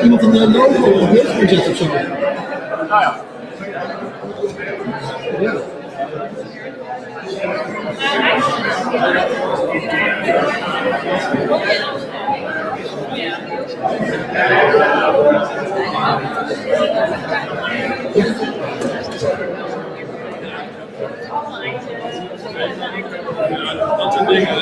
Iemand een logo op Livestream zet of zo. Ja. Dat soort dingen.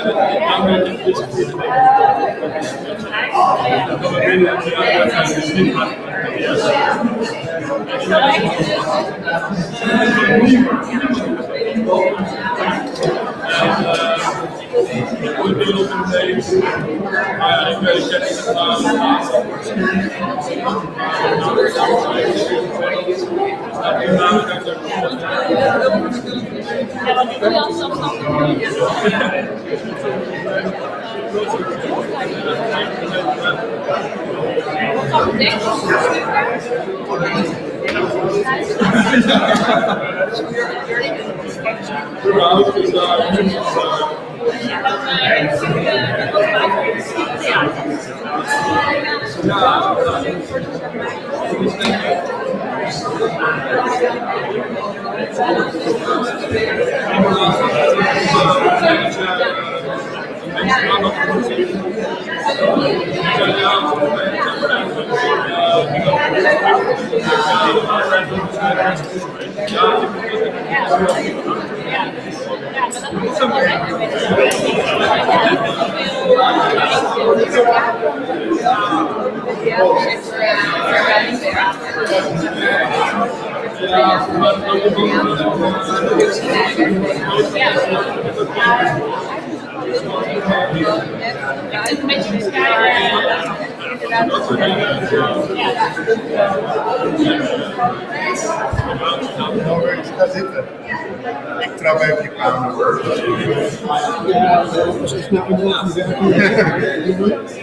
Ja, want die doe je al zelfstandig. Wat kan ik een beetje Ga zitten. Ik trap even je kamer. Ja, dat is echt nou iemand die werkt.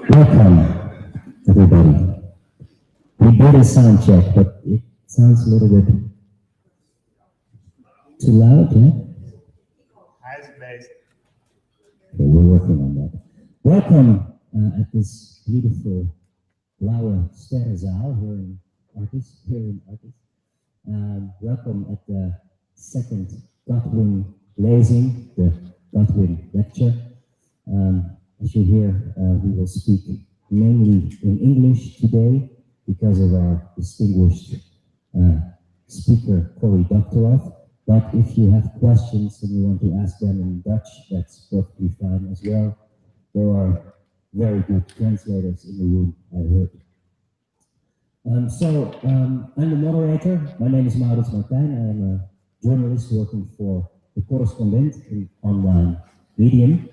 Welcome, everybody. We did a sound check, but it sounds a little bit too loud, yeah? Hij is bezig. Okay, we're working on that. Welcome at this beautiful blauwe sterrenzaal here in Artis. Welcome at the second Godwin lezing, the Godwin lecture. As you hear, we will speak mainly in English today because of our distinguished speaker, Cory Doctorow. But if you have questions and you want to ask them in Dutch, that's perfectly fine as well. There are very good translators in the room, I heard. I'm the moderator. My name is Maurits Martijn. I am a journalist working for the Correspondent in online medium.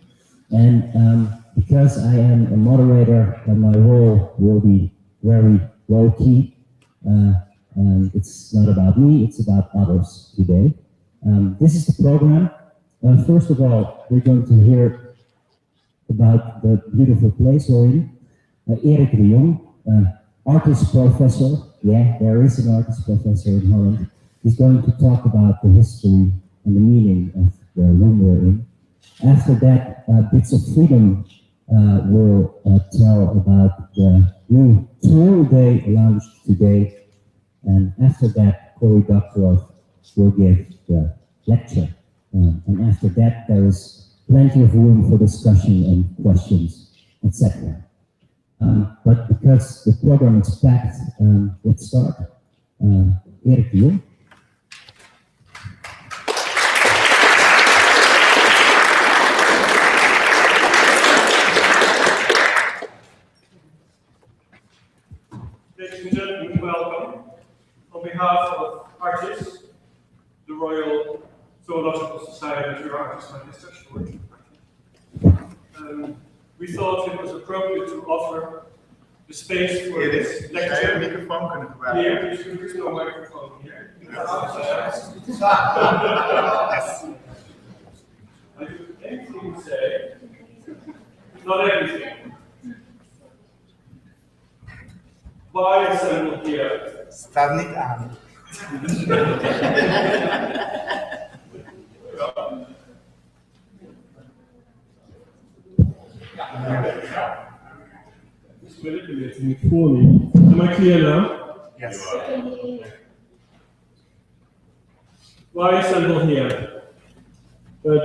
And because I am a moderator, my role will be very low-key. It's not about me, it's about others today. This is the program. First of all, we're going to hear about the beautiful place we're in. Erik de Jong, artist professor. Yeah, there is an artist professor in Holland. He's going to talk about the history and the meaning of the room we're in. After that, Bits of Freedom will tell about the new tour they launched today. And after that, Cory Doctorow will give the lecture. And after that, there is plenty of room for discussion and questions, etc. But because the program is packed, let's start. Erik de Jong. Ladies and gentlemen, welcome. On behalf of Artis, the Royal Zoological Society, your Artis Magister, we thought it was appropriate to offer the space for this lecture. Zou je een microfoon kunnen gebruiken? Here, there is no microphone here. Anything you say, not everything. Why assemble here? Staat niet aan. Just manipulating it for me. Am I clear now? Yes. Why assemble here?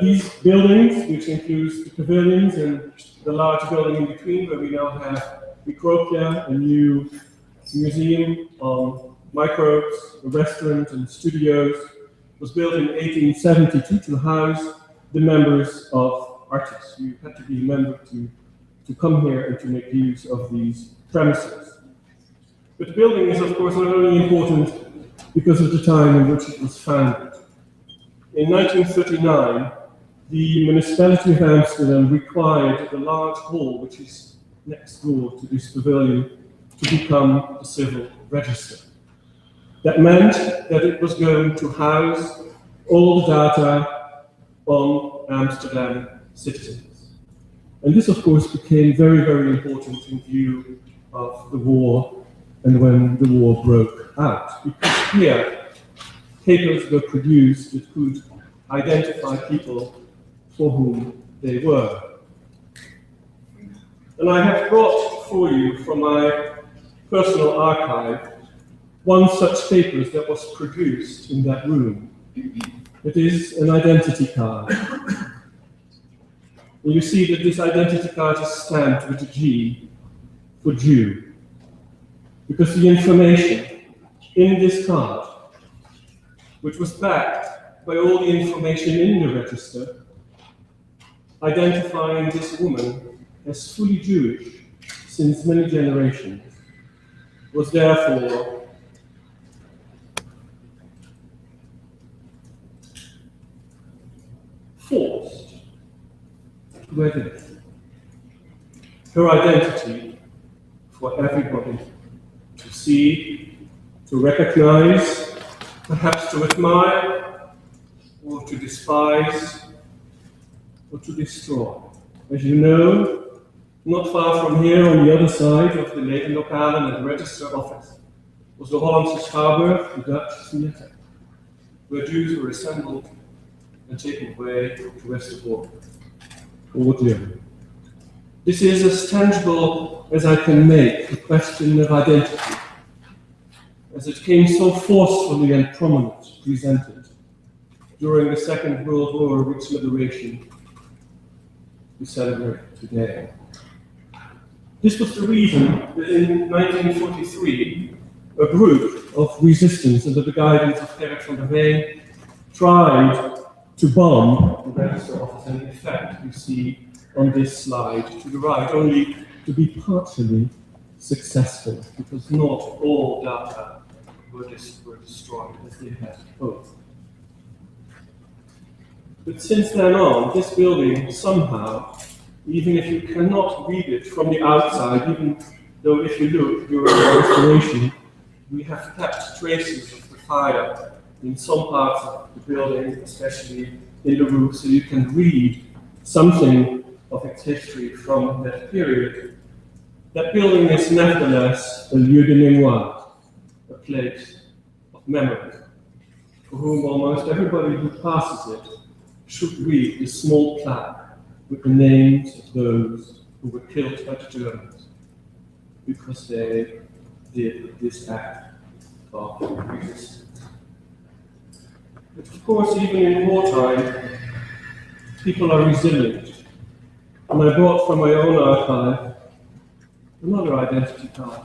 These buildings, which includes the pavilions and the large building in between, where we now have Micropia, a new museum on microbes, a restaurant and studios, was built in 1872 to house the members of Artis. You had to be a member to come here and to make use of these premises. But the building is, of course, not only important because of the time in which it was founded. In 1939, the municipality of Amsterdam required the large hall, which is next door to this pavilion, to become a civil register. That meant that it was going to house all the data on Amsterdam citizens. And this, of course, became very, very important in view of the war and when the war broke out. Because here, papers were produced that could identify people for whom they were. And I have brought for you from my personal archive one such paper that was produced in that room. It is an identity card. And you see that this identity card is stamped with a G for Jew, because the information in this card, which was backed by all the information in the register, identifying this woman as fully Jewish since many generations, was therefore forced to edit her identity for everybody to see, to recognize, perhaps to admire, or to despise, or to destroy. As you know, not far from here, on the other side of the Ledenlokalen and the register office, was the Hollandse Schouwburg, the Dutch theatre, where Jews were assembled and taken away to Westerbork or Germany. This is as tangible as I can make the question of identity, as it came so forcefully and prominently presented during the Second World War, which liberation we celebrate today. This was the reason that in 1943, a group of resistance under the guidance of Gerrit van der Veen tried to bomb the register office, and in fact, you see on this slide to the right, only to be partially successful, because not all data were destroyed as they had hoped. But since then on, this building somehow, even if you cannot read it from the outside, even though if you look during the restoration, we have kept traces of the fire in some parts of the building, especially in the roof, so you can read something of its history from that period. That building is nevertheless a lieu de mémoire, a place of memory, for whom almost everybody who passes it should read the small plaque with the names of those who were killed by the Germans because they did this act of resistance. But of course, even in wartime, people are resilient. And I brought from my own archive another identity card,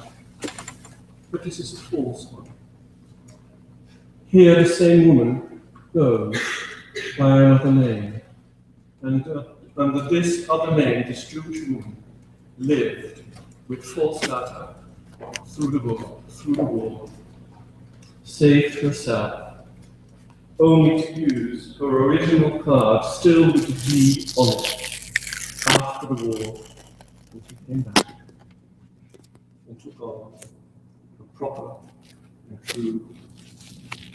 but this is a false one. Here the same woman goes by another name, and under this other name, this Jewish woman lived with false data through the wall, saved herself, only to use her original card, still with the G on it, after the war, and she came back and took on a proper and true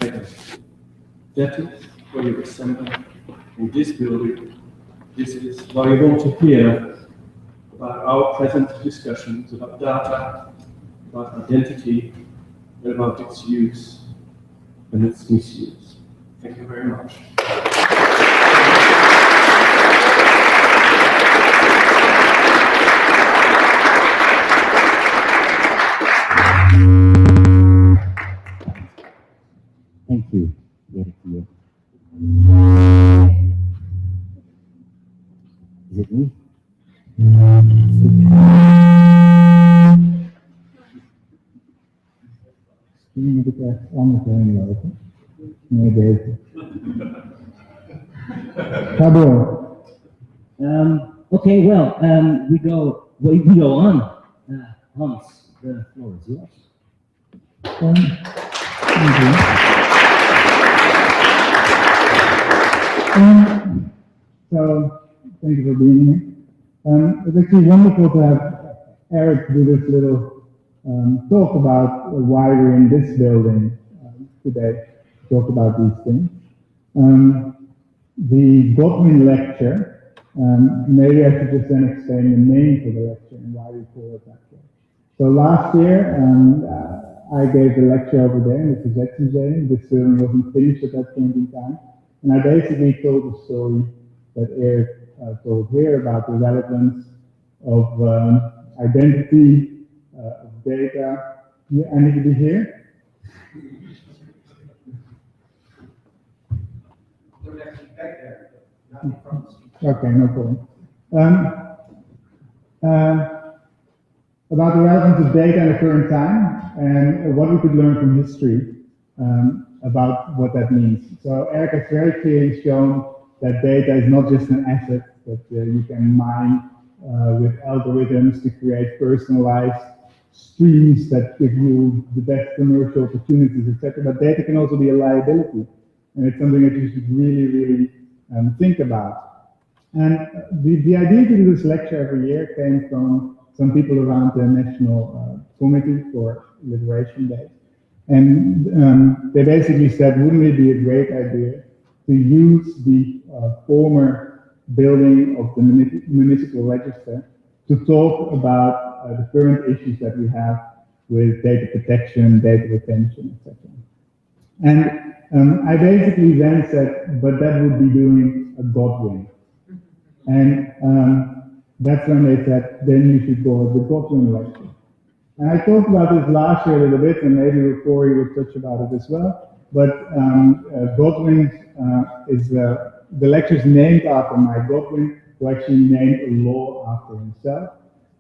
identity. That is what you assemble in this building. This is why you want to hear about our present discussions about data, about identity, and about its use and its misuse. Thank you very much. Thank you. Very clear. Is it me? Kun je moet ik echt anders heen lopen? Nee, deze. Ga door. Okay, well, we go on. Hans, the floor is yours. Thank you. So, thank you for being here. It's actually wonderful to have Eric do this little talk about why we're in this building today, talk about these things. The Godwin lecture, maybe I should just then explain the name for the lecture and why we call it that way. So last year, I gave the lecture over there in the Project Museum. This building wasn't finished at that point in time. And I basically told the story that Eric told here about the relevance of identity, of data. Yeah, I need to be here. Okay, no problem. About the relevance of data in the current time and what we could learn from history about what that means. So Eric has very clearly shown that data is not just an asset that you can mine with algorithms to create personalized streams that give you the best commercial opportunities, etc. But data can also be a liability, and it's something that you should really, really think about. And the idea to do this lecture every year came from some people around the National Committee for Liberation Day. And they basically said, wouldn't it be a great idea to use the former building of the municipal register to talk about the current issues that we have with data protection, data retention, etc. And I basically then said, but that would be doing a Godwin. And that's when they said, then you should go with the Godwin lecture. And I talked about this last year a little bit, and maybe Cory will touch about it as well. But Godwin is the lecture is named after Mike Godwin, who actually named a law after himself.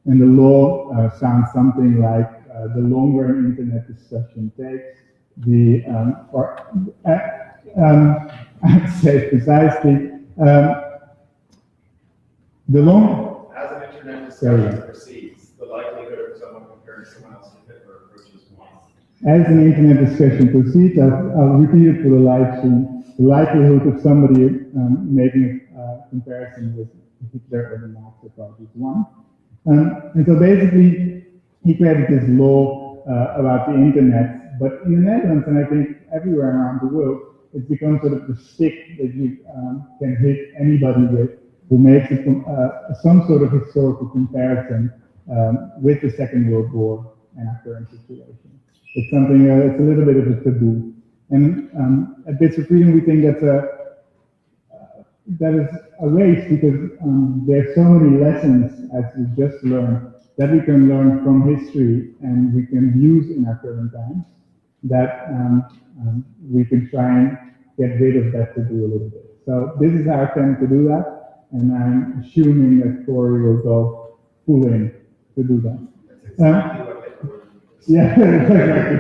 And the law sounds something like the longer an internet discussion takes, the I'd say precisely the long. As an internet discussion proceeds, the likelihood of someone comparing someone else to Hitler approaches 1. As an internet discussion proceeds, I'll repeat it for the live stream. The likelihood of somebody making a comparison with Hitler or the Nazi Party is 1. And so basically, he created this law about the internet. But in the Netherlands, and I think everywhere around the world, it's become sort of the stick that you can hit anybody with who makes it some sort of historical comparison with the Second World War and our current situation. It's something, it's a little bit of a taboo. And at Bits of Freedom, we think that is a waste because there's so many lessons, as we just learned, that we can learn from history and we can use in our current times, that we can try and get rid of that taboo a little bit. So this is our attempt to do that. and I'm assuming that Cory will go full in to do that. Yeah, exactly.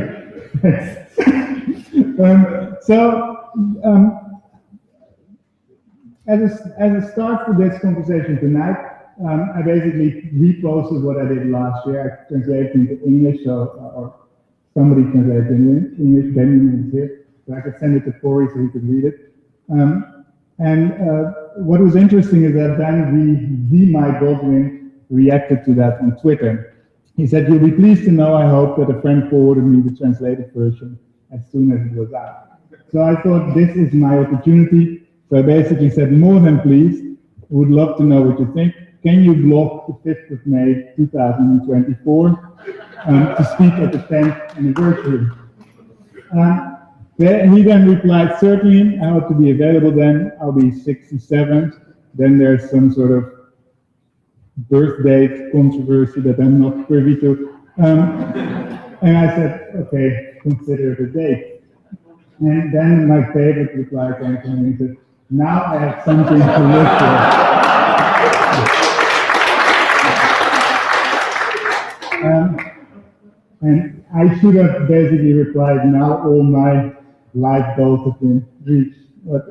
As a start for this conversation tonight, I basically reposted what I did last year. I translated into English, or somebody translated in English, Benjamin is here, so I could send it to Cory so he could read it. What was interesting is that then my Godwin reacted to that on Twitter. He said, "You'll be pleased to know, I hope, that a friend forwarded me the translated version as soon as it was out." So I thought, this is my opportunity. So I basically said, more than pleased, would love to know what you think. Can you block the 5th of May 2024 to speak at the 10th anniversary? He then replied, certainly, I hope to be available then. I'll be 67. Then there's some sort of birth date controversy that I'm not privy to. And I said, okay, consider the date. And then my favorite reply came from him. He said, now I have something to look for. And I should have basically replied, now all my life goals have been reached. But,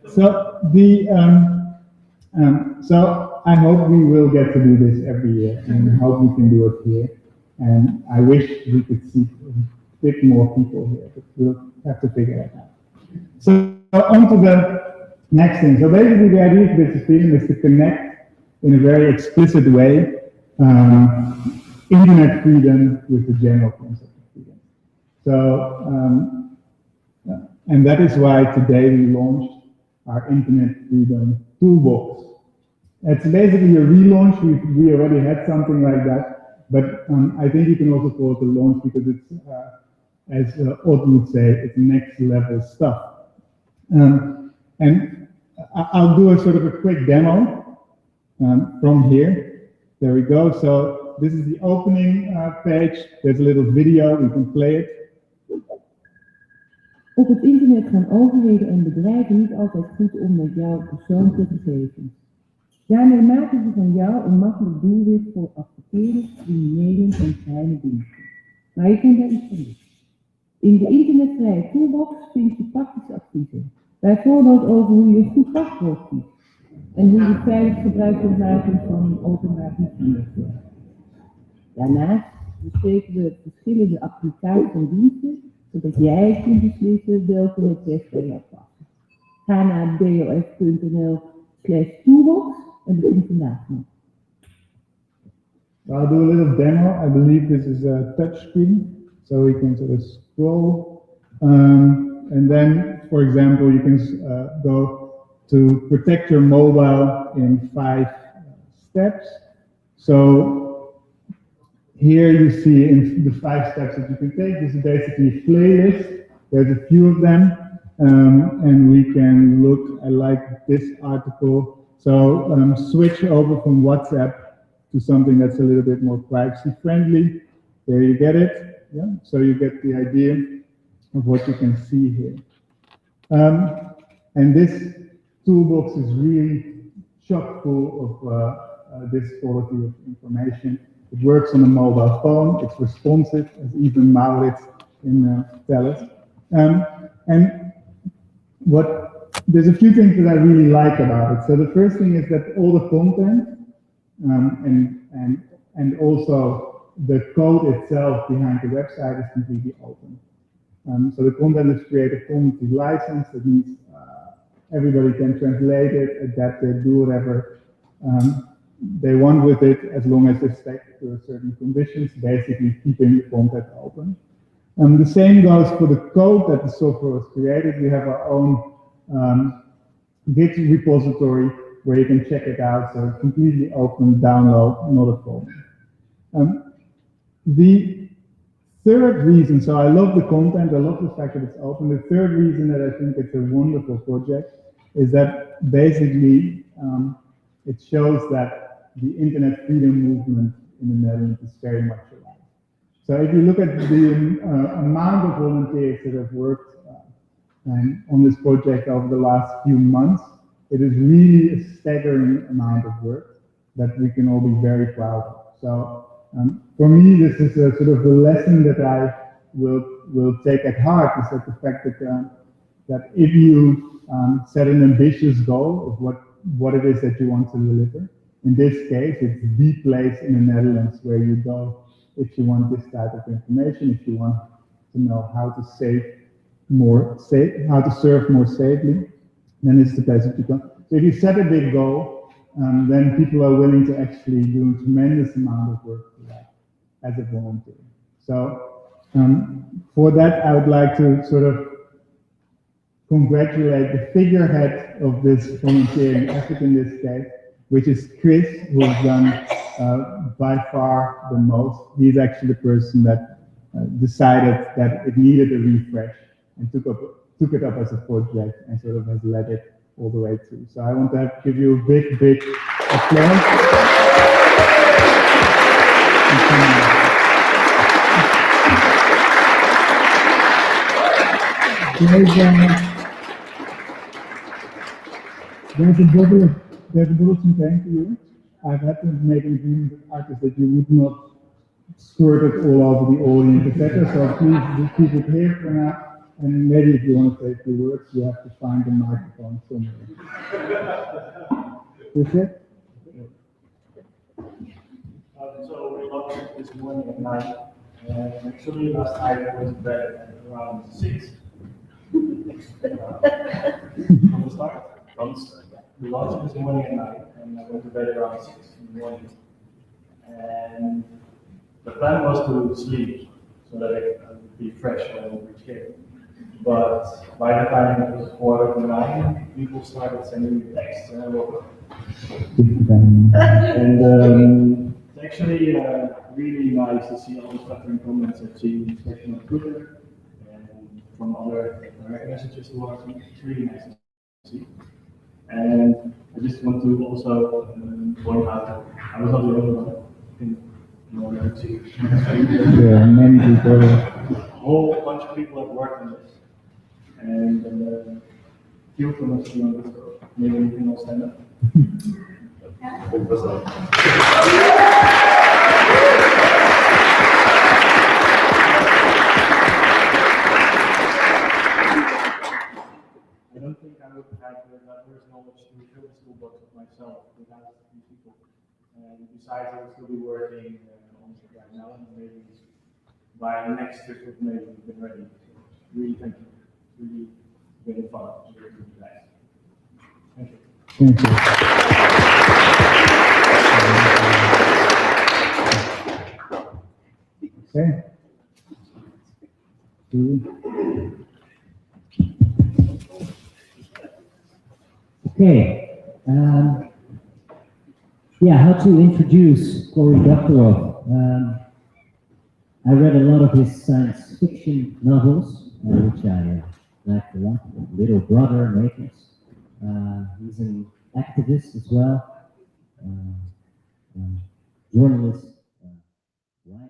so I hope we will get to do this every year, and I hope we can do it here. And I wish we could see a bit more people here, but we'll have to figure it out. So on to the next thing. So basically the idea of this freedom is to connect in a very explicit way internet freedom with the general concept of freedom. So, and that is why today we launched our Internet Freedom Toolbox. It's basically a relaunch. We already had something like that, but I think you can also call it a launch because it's, as Ott would say, it's next level stuff. And I'll do a sort of a quick demo from here. There we go. So this is the opening page. There's a little video. We can play it. Op het internet gaan overheden en bedrijven niet altijd goed om met jouw persoonlijke gegevens. Daarmee maken ze van jou een makkelijk doelwit voor adverteerders, criminelen en geheime diensten. Maar je kunt daar iets van doen. In de internetvrije toolbox vind je praktische adviezen. Bijvoorbeeld over hoe je een goed wachtwoord kiest. En hoe je veilig gebruik kunt maken van een openbaar wifi-netwerk. Daarnaast bespreken we verschillende applicaties en diensten, zodat jij kunt beslissen welke het best bij jou past. Ga naar dos.nl/toolbox en begin vandaag nog. I'll do a little demo. I believe this is a touchscreen, so we can sort of scroll. And then, for example, you can go to protect your mobile in 5 steps. So here you see in the 5 steps that you can take. This is basically a playlist. There's a few of them, and we can look. I like this article. So switch over from WhatsApp to something that's a little bit more privacy friendly. There you get it. Yeah. So you get the idea of what you can see here. And this toolbox is really chock full of this quality of information. It works on a mobile phone. It's responsive, as even Maurits in Telus. And there's a few things that I really like about it. So the first thing is that all the content and also the code itself behind the website is completely open. So the content is Creative Commons licensed. That means everybody can translate it, adapt it, do whatever they want with it, as long as they stick to certain conditions, basically keeping the content open. The same goes for the code that the software was created. We have our own Git repository where you can check it out. So it's completely open, download, not a problem. The third reason, so I love the content, I love the fact that it's open. The third reason that I think it's a wonderful project is that basically it shows that the internet freedom movement in the Netherlands is very much alive. So if you look at the amount of volunteers that have worked on this project over the last few months, it is really a staggering amount of work that we can all be very proud of. So for me, this is a sort of a lesson that I will take at heart, is that the fact that if you set an ambitious goal of what it is that you want to deliver, in this case, it's the place in the Netherlands where you go if you want this type of information, if you want to know how to how to serve more safely, then it's the place that you go. So if you set a big goal, then people are willing to actually do a tremendous amount of work for that as a volunteer. So for that, I would like to sort of congratulate the figurehead of this volunteering effort in this case, which is Chris, who has done by far the most. He's actually the person that decided that it needed a refresh and took it up as a project and sort of has led it all the way through. So I want to give you a big, big applause. There's a bulletin thing for you. I've had to make an agreement with Artis that you would not squirt it all over the audience, etc. So please just keep it here for now. And maybe if you want to say a few words, you have to find the microphone somewhere. Is it? So we launched this morning at 9, and actually last night I went to bed at around 6. From the start? From the start. We launched this morning at 9, and I went to bed around 6 in the morning. And the plan was to sleep so that I would be fresh when I would reach here. But by the time it was 8:45, people started sending me texts, and I woke up. And it's actually really nice to see all the flattering comments I've seen, especially on Twitter and from other direct messages to us. It's really nice to see. And I just want to also point out that I was not the only one in order to. Yeah, many people. A whole bunch of people have worked on this. And few of them actually on this road. Maybe we can all stand up. I don't think I would have that first knowledge to fill the school books myself without these people. And besides, I would still be working on it right now, and maybe by next trip with maybe we've been ready. So really thank you. Really very fun. Very good guys. Thank you. Thank you. Okay. Okay. Yeah, how to introduce Cory Doctorow. I read a lot of his science fiction novels, which I liked a lot. Little Brother, Makers. He's an activist as well, journalist, writer.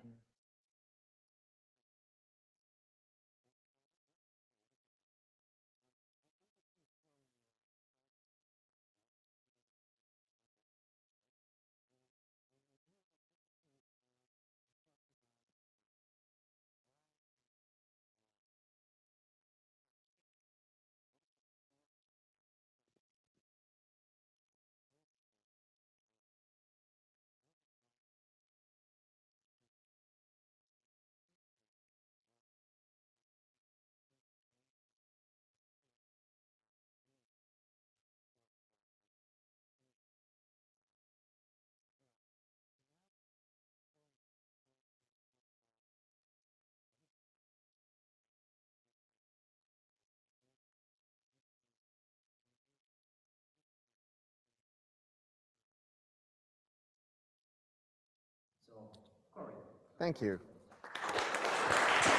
Thank you.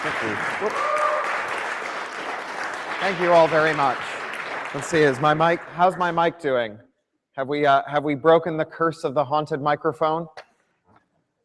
Thank you. Whoops. Thank you all very much. Let's see, is my mic, how's my mic doing? Have we broken the curse of the haunted microphone?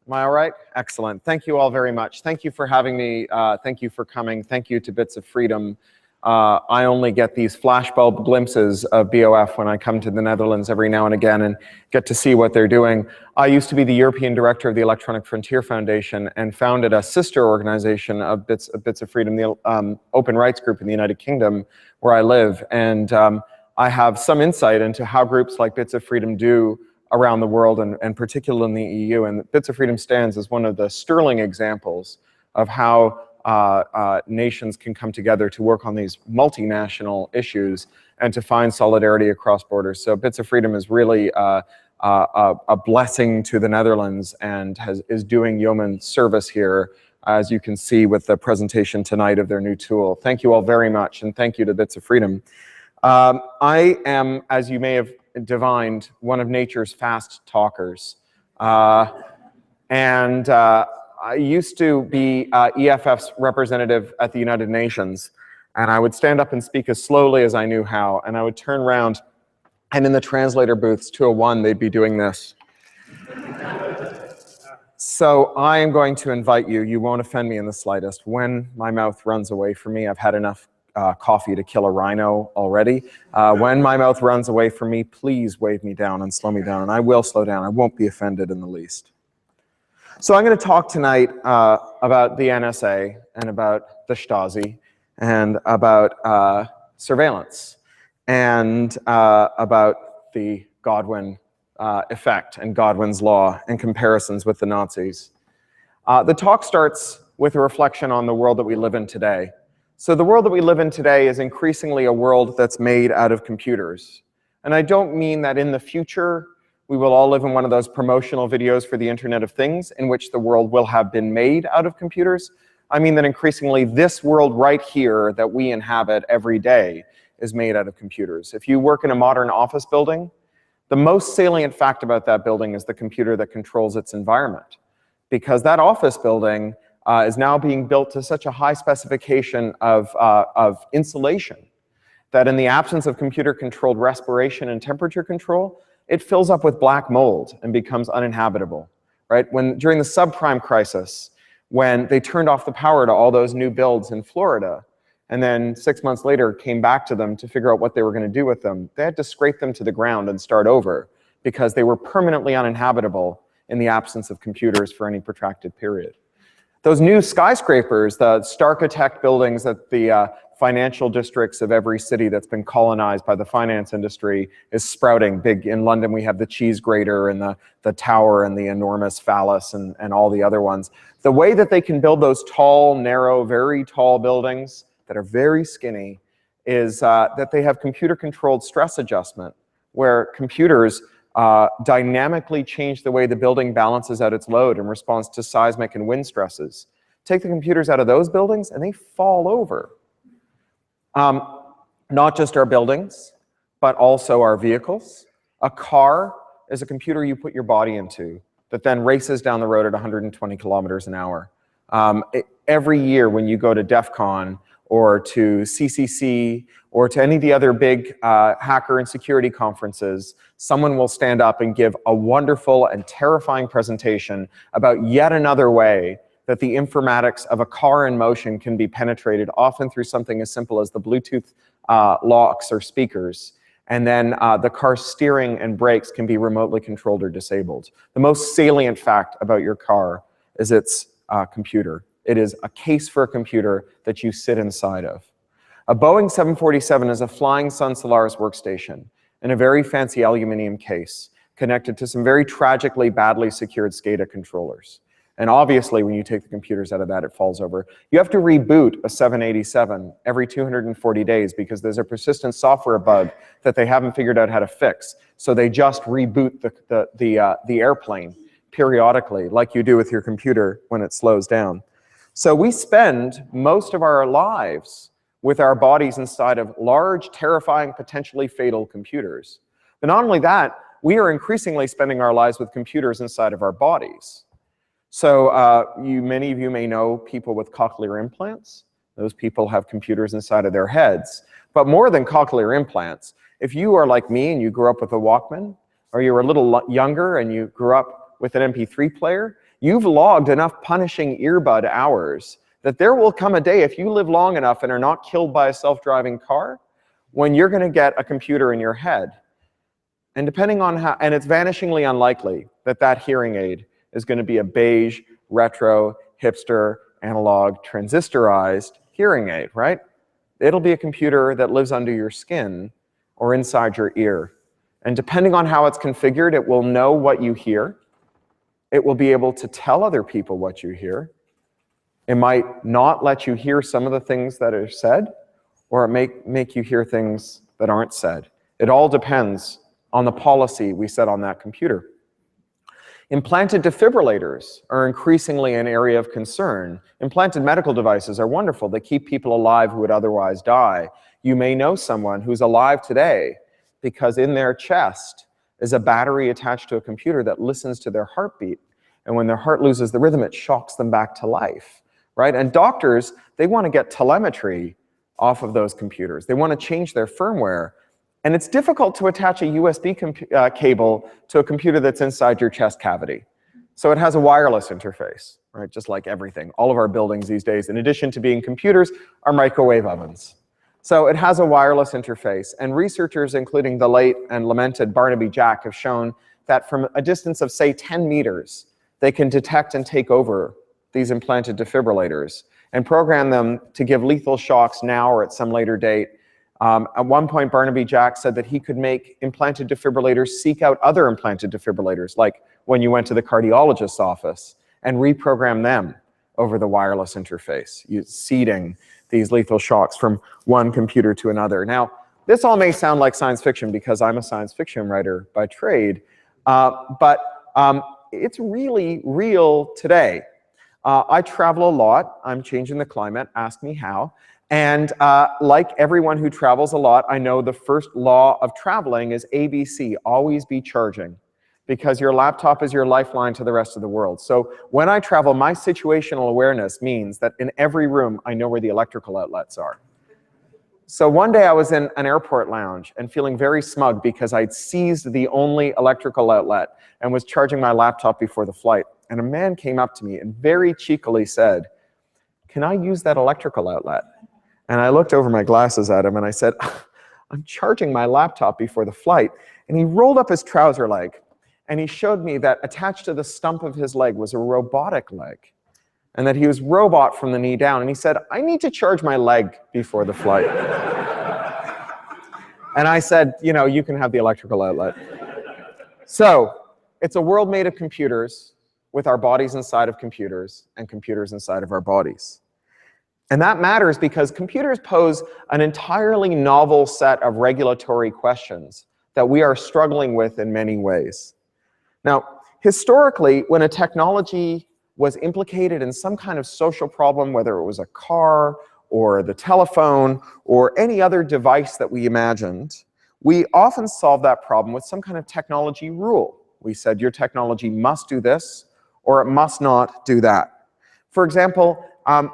Am I all right? Excellent. Thank you all very much. Thank you for having me. Thank you for coming. Thank you to Bits of Freedom I only get these flashbulb glimpses of BOF when I come to the Netherlands every now and again and get to see what they're doing. I used to be the European director of the Electronic Frontier Foundation and founded a sister organization of Bits of Freedom, the open rights group in the United Kingdom where I live. And I have some insight into how groups like Bits of Freedom do around the world, and particularly in the EU. And Bits of Freedom stands as one of the sterling examples of how nations can come together to work on these multinational issues and to find solidarity across borders. So Bits of Freedom is really a blessing to the Netherlands and is doing yeoman service here, as you can see with the presentation tonight of their new tool. Thank you all very much, and thank you to Bits of Freedom. I am, as you may have divined, one of nature's fast talkers. I used to be EFF's representative at the United Nations, and I would stand up and speak as slowly as I knew how, and I would turn around, and in the translator booths, 201, they'd be doing this. So I am going to invite you, you won't offend me in the slightest, when my mouth runs away from me, I've had enough coffee to kill a rhino already. When my mouth runs away from me, please wave me down and slow me down, and I will slow down. I won't be offended in the least. So I'm going to talk tonight about the NSA and about the Stasi and about surveillance and about the Godwin effect and Godwin's law and comparisons with the Nazis. The talk starts with a reflection on the world that we live in today. So the world that we live in today is increasingly a world that's made out of computers. And I don't mean that in the future we will all live in one of those promotional videos for the Internet of Things in which the world will have been made out of computers. I mean that increasingly this world right here that we inhabit every day is made out of computers. If you work in a modern office building, the most salient fact about that building is the computer that controls its environment. Because that office building is now being built to such a high specification of insulation that in the absence of computer-controlled respiration and temperature control, it fills up with black mold and becomes uninhabitable, right? During the subprime crisis, when they turned off the power to all those new builds in Florida, and then 6 months later came back to them to figure out what they were going to do with them, they had to scrape them to the ground and start over because they were permanently uninhabitable in the absence of computers for any protracted period. Those new skyscrapers, the Starkitect buildings that the financial districts of every city that's been colonized by the finance industry is sprouting big. In London, we have the cheese grater and the tower and the enormous phallus and all the other ones. The way that they can build those tall, narrow, very tall buildings that are very skinny is that they have computer-controlled stress adjustment, where computers dynamically change the way the building balances out its load in response to seismic and wind stresses. Take the computers out of those buildings and they fall over. Not just our buildings, but also our vehicles. A car is a computer you put your body into that then races down the road at 120 kilometers an hour. Every year when you go to DEF CON or to CCC or to any of the other big hacker and security conferences, someone will stand up and give a wonderful and terrifying presentation about yet another way that the informatics of a car in motion can be penetrated, often through something as simple as the Bluetooth locks or speakers. And then the car's steering and brakes can be remotely controlled or disabled. The most salient fact about your car is its computer. It is a case for a computer that you sit inside of. A Boeing 747 is a flying Sun Solaris workstation in a very fancy aluminum case connected to some very tragically badly secured SCADA controllers. And obviously, when you take the computers out of that, it falls over. You have to reboot a 787 every 240 days because there's a persistent software bug that they haven't figured out how to fix. So they just reboot the airplane periodically, like you do with your computer when it slows down. So we spend most of our lives with our bodies inside of large, terrifying, potentially fatal computers. But not only that, we are increasingly spending our lives with computers inside of our bodies. So many of you may know people with cochlear implants. Those people have computers inside of their heads. But more than cochlear implants, if you are like me and you grew up with a Walkman, or you were a little younger and you grew up with an MP3 player, you've logged enough punishing earbud hours that there will come a day, if you live long enough and are not killed by a self-driving car, when you're going to get a computer in your head. And depending on how, and it's vanishingly unlikely that that hearing aid is going to be a beige, retro, hipster, analog, transistorized hearing aid, right? It'll be a computer that lives under your skin or inside your ear. And depending on how it's configured, it will know what you hear. It will be able to tell other people what you hear. It might not let you hear some of the things that are said, or it may make you hear things that aren't said. It all depends on the policy we set on that computer. Implanted defibrillators are increasingly an area of concern. Implanted medical devices are wonderful. They keep people alive who would otherwise die. You may know someone who's alive today because in their chest is a battery attached to a computer that listens to their heartbeat. And when their heart loses the rhythm, it shocks them back to life, right? And doctors, they want to get telemetry off of those computers. They want to change their firmware. And it's difficult to attach a USB cable to a computer that's inside your chest cavity. So it has a wireless interface, right? Just like everything. All of our buildings these days, in addition to being computers, are microwave ovens. So it has a wireless interface. And researchers, including the late and lamented Barnaby Jack, have shown that from a distance of, say, 10 meters, they can detect and take over these implanted defibrillators and program them to give lethal shocks now or at some later date. At one point, Barnaby Jack said that he could make implanted defibrillators seek out other implanted defibrillators, like when you went to the cardiologist's office, and reprogram them over the wireless interface, seeding these lethal shocks from one computer to another. Now, this all may sound like science fiction because I'm a science fiction writer by trade, but it's really real today. I travel a lot. I'm changing the climate. Ask me how. And like everyone who travels a lot, I know the first law of traveling is ABC, always be charging, because your laptop is your lifeline to the rest of the world. So when I travel, my situational awareness means that in every room, I know where the electrical outlets are. So one day I was in an airport lounge and feeling very smug because I'd seized the only electrical outlet and was charging my laptop before the flight. And a man came up to me and very cheekily said, "Can I use that electrical outlet?" And I looked over my glasses at him and I said, "I'm charging my laptop before the flight." And he rolled up his trouser leg and he showed me that attached to the stump of his leg was a robotic leg and that he was robot from the knee down. And he said, "I need to charge my leg before the flight." And I said, "You know, you can have the electrical outlet." So it's a world made of computers with our bodies inside of computers and computers inside of our bodies. And that matters because computers pose an entirely novel set of regulatory questions that we are struggling with in many ways. Now, historically, when a technology was implicated in some kind of social problem, whether it was a car or the telephone or any other device that we imagined, we often solved that problem with some kind of technology rule. We said, your technology must do this or it must not do that. For example,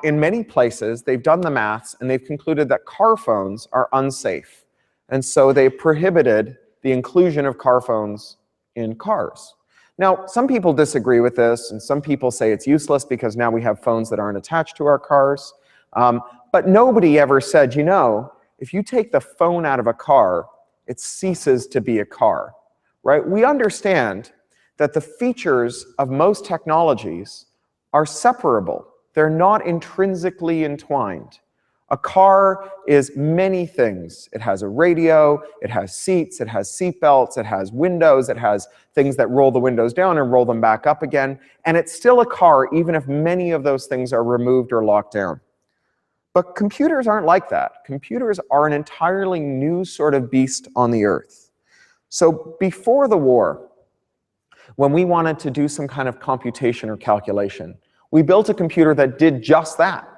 in many places, they've done the maths and they've concluded that car phones are unsafe. And so they prohibited the inclusion of car phones in cars. Now, some people disagree with this, and some people say it's useless because now we have phones that aren't attached to our cars. But nobody ever said, you know, if you take the phone out of a car, it ceases to be a car, right? We understand that the features of most technologies are separable. They're not intrinsically entwined. A car is many things. It has a radio, it has seats, it has seat belts, it has windows, it has things that roll the windows down and roll them back up again, and it's still a car even if many of those things are removed or locked down. But computers aren't like that. Computers are an entirely new sort of beast on the earth. So before the war, when we wanted to do some kind of computation or calculation, we built a computer that did just that.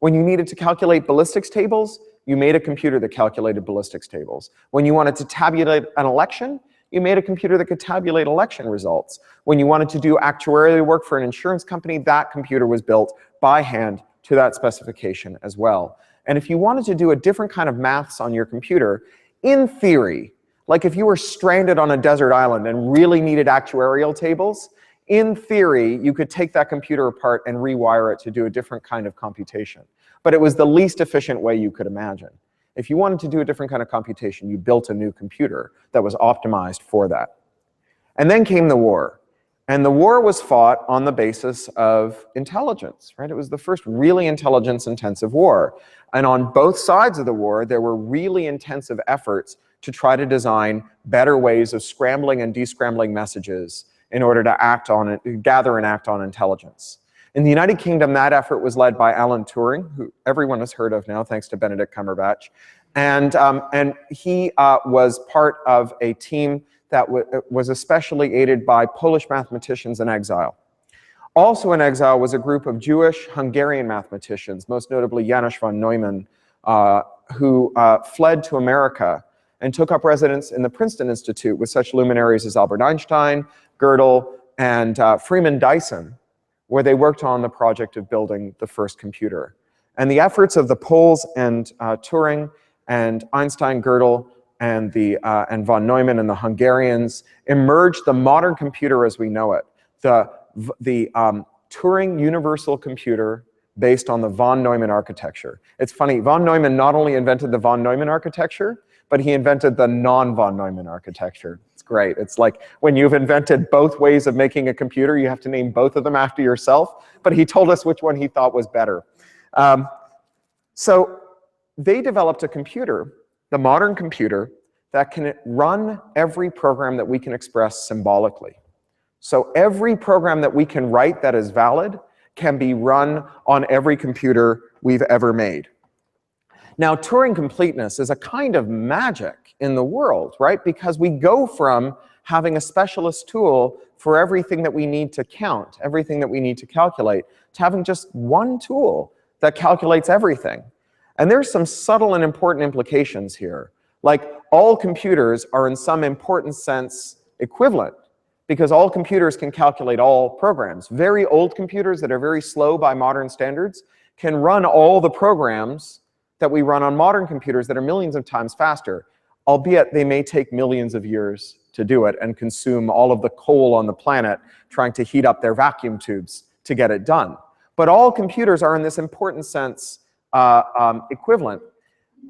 When you needed to calculate ballistics tables, you made a computer that calculated ballistics tables. When you wanted to tabulate an election, you made a computer that could tabulate election results. When you wanted to do actuarial work for an insurance company, that computer was built by hand to that specification as well. And if you wanted to do a different kind of maths on your computer, in theory, like if you were stranded on a desert island and really needed actuarial tables, in theory, you could take that computer apart and rewire it to do a different kind of computation. But it was the least efficient way you could imagine. If you wanted to do a different kind of computation, you built a new computer that was optimized for that. And then came the war. And the war was fought on the basis of intelligence, right? It was the first really intelligence-intensive war. And on both sides of the war, there were really intensive efforts to try to design better ways of scrambling and descrambling messages in order to act on it, gather and act on intelligence. In the United Kingdom, that effort was led by Alan Turing, who everyone has heard of now, thanks to Benedict Cumberbatch. And he was part of a team that was especially aided by Polish mathematicians in exile. Also in exile was a group of Jewish Hungarian mathematicians, most notably János von Neumann, who fled to America and took up residence in the Princeton Institute with such luminaries as Albert Einstein, Gödel, and Freeman Dyson, where they worked on the project of building the first computer. And the efforts of the Poles and Turing and Einstein, Gödel, and von Neumann and the Hungarians emerged the modern computer as we know it. The Turing universal computer based on the von Neumann architecture. It's funny, von Neumann not only invented the von Neumann architecture, but he invented the non-von Neumann architecture. It's great. It's like when you've invented both ways of making a computer, you have to name both of them after yourself, but he told us which one he thought was better. So they developed a computer, the modern computer, that can run every program that we can express symbolically. So every program that we can write that is valid can be run on every computer we've ever made. Now, Turing completeness is a kind of magic in the world, right? Because we go from having a specialist tool for everything that we need to count, everything that we need to calculate, to having just one tool that calculates everything. And there's some subtle and important implications here. Like, all computers are in some important sense equivalent, because all computers can calculate all programs. Very old computers that are very slow by modern standards can run all the programs that we run on modern computers that are millions of times faster, albeit they may take millions of years to do it and consume all of the coal on the planet trying to heat up their vacuum tubes to get it done. But all computers are in this important sense equivalent.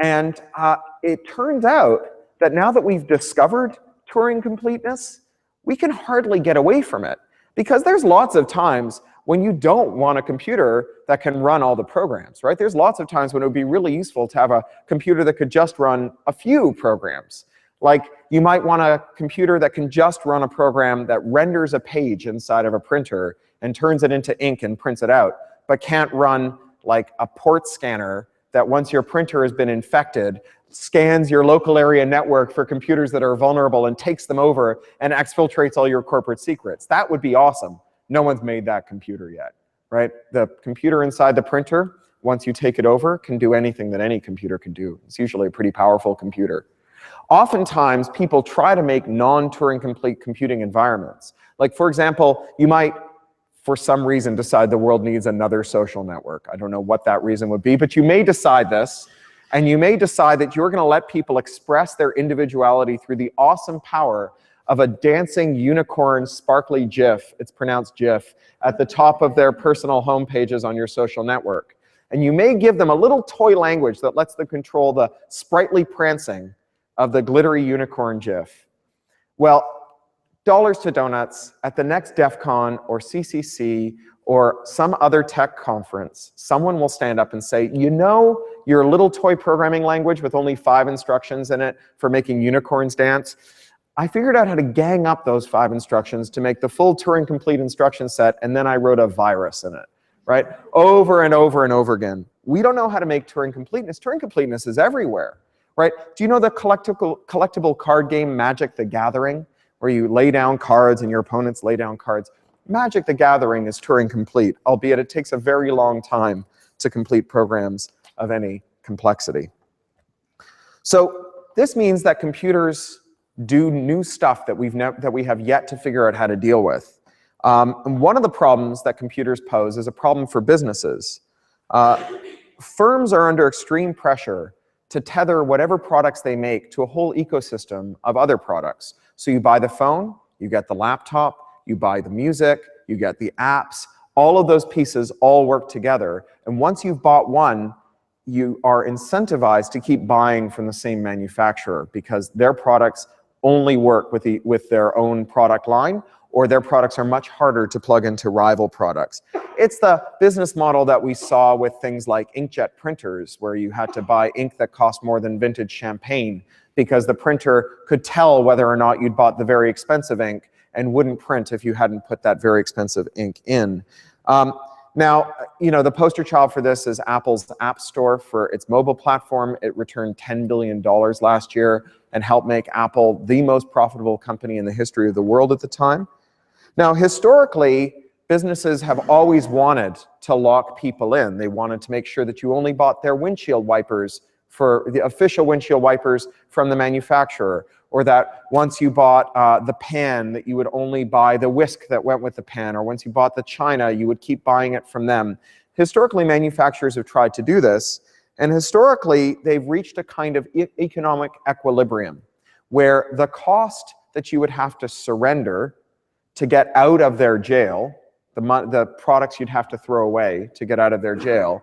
And it turns out that now that we've discovered Turing completeness, we can hardly get away from it, because there's lots of times when you don't want a computer that can run all the programs, right? There's lots of times when it would be really useful to have a computer that could just run a few programs. Like, you might want a computer that can just run a program that renders a page inside of a printer and turns it into ink and prints it out, but can't run like a port scanner that, once your printer has been infected, scans your local area network for computers that are vulnerable and takes them over and exfiltrates all your corporate secrets. That would be awesome. No one's made that computer yet, right? The computer inside the printer, once you take it over, can do anything that any computer can do. It's usually a pretty powerful computer. Oftentimes, people try to make non-Turing complete computing environments. Like, for example, you might, for some reason, decide the world needs another social network. I don't know what that reason would be, but you may decide this, and you may decide that you're going to let people express their individuality through the awesome power of a dancing unicorn sparkly GIF, it's pronounced GIF, at the top of their personal home pages on your social network. And you may give them a little toy language that lets them control the sprightly prancing of the glittery unicorn GIF. Well, dollars to donuts, at the next DEF CON or CCC or some other tech conference, someone will stand up and say, you know, your little toy programming language with only 5 instructions in it for making unicorns dance, I figured out how to gang up those 5 instructions to make the full Turing complete instruction set, and then I wrote a virus in it, right? Over and over and over again. We don't know how to make Turing completeness. Turing completeness is everywhere, right? Do you know the collectible card game Magic the Gathering, where you lay down cards and your opponents lay down cards? Magic the Gathering is Turing complete, albeit it takes a very long time to complete programs of any complexity. So this means that computers do new stuff that we have yet to figure out how to deal with. And one of the problems that computers pose is a problem for businesses. Firms are under extreme pressure to tether whatever products they make to a whole ecosystem of other products. So you buy the phone, you get the laptop, you buy the music, you get the apps, all of those pieces all work together. And once you've bought one, you are incentivized to keep buying from the same manufacturer because their products only work with their own product line, or their products are much harder to plug into rival products. It's the business model that we saw with things like inkjet printers, where you had to buy ink that cost more than vintage champagne because the printer could tell whether or not you'd bought the very expensive ink and wouldn't print if you hadn't put that very expensive ink in. Now, you know, the poster child for this is Apple's App Store for its mobile platform. It returned $10 billion last year and helped make Apple the most profitable company in the history of the world at the time. Now, historically, businesses have always wanted to lock people in. They wanted to make sure that you only bought their windshield wipers, for the official windshield wipers from the manufacturer, or that once you bought the pan, that you would only buy the whisk that went with the pan, or once you bought the china, you would keep buying it from them. Historically, manufacturers have tried to do this, and historically, they've reached a kind of economic equilibrium, where the cost that you would have to surrender to get out of their jail, the products you'd have to throw away to get out of their jail,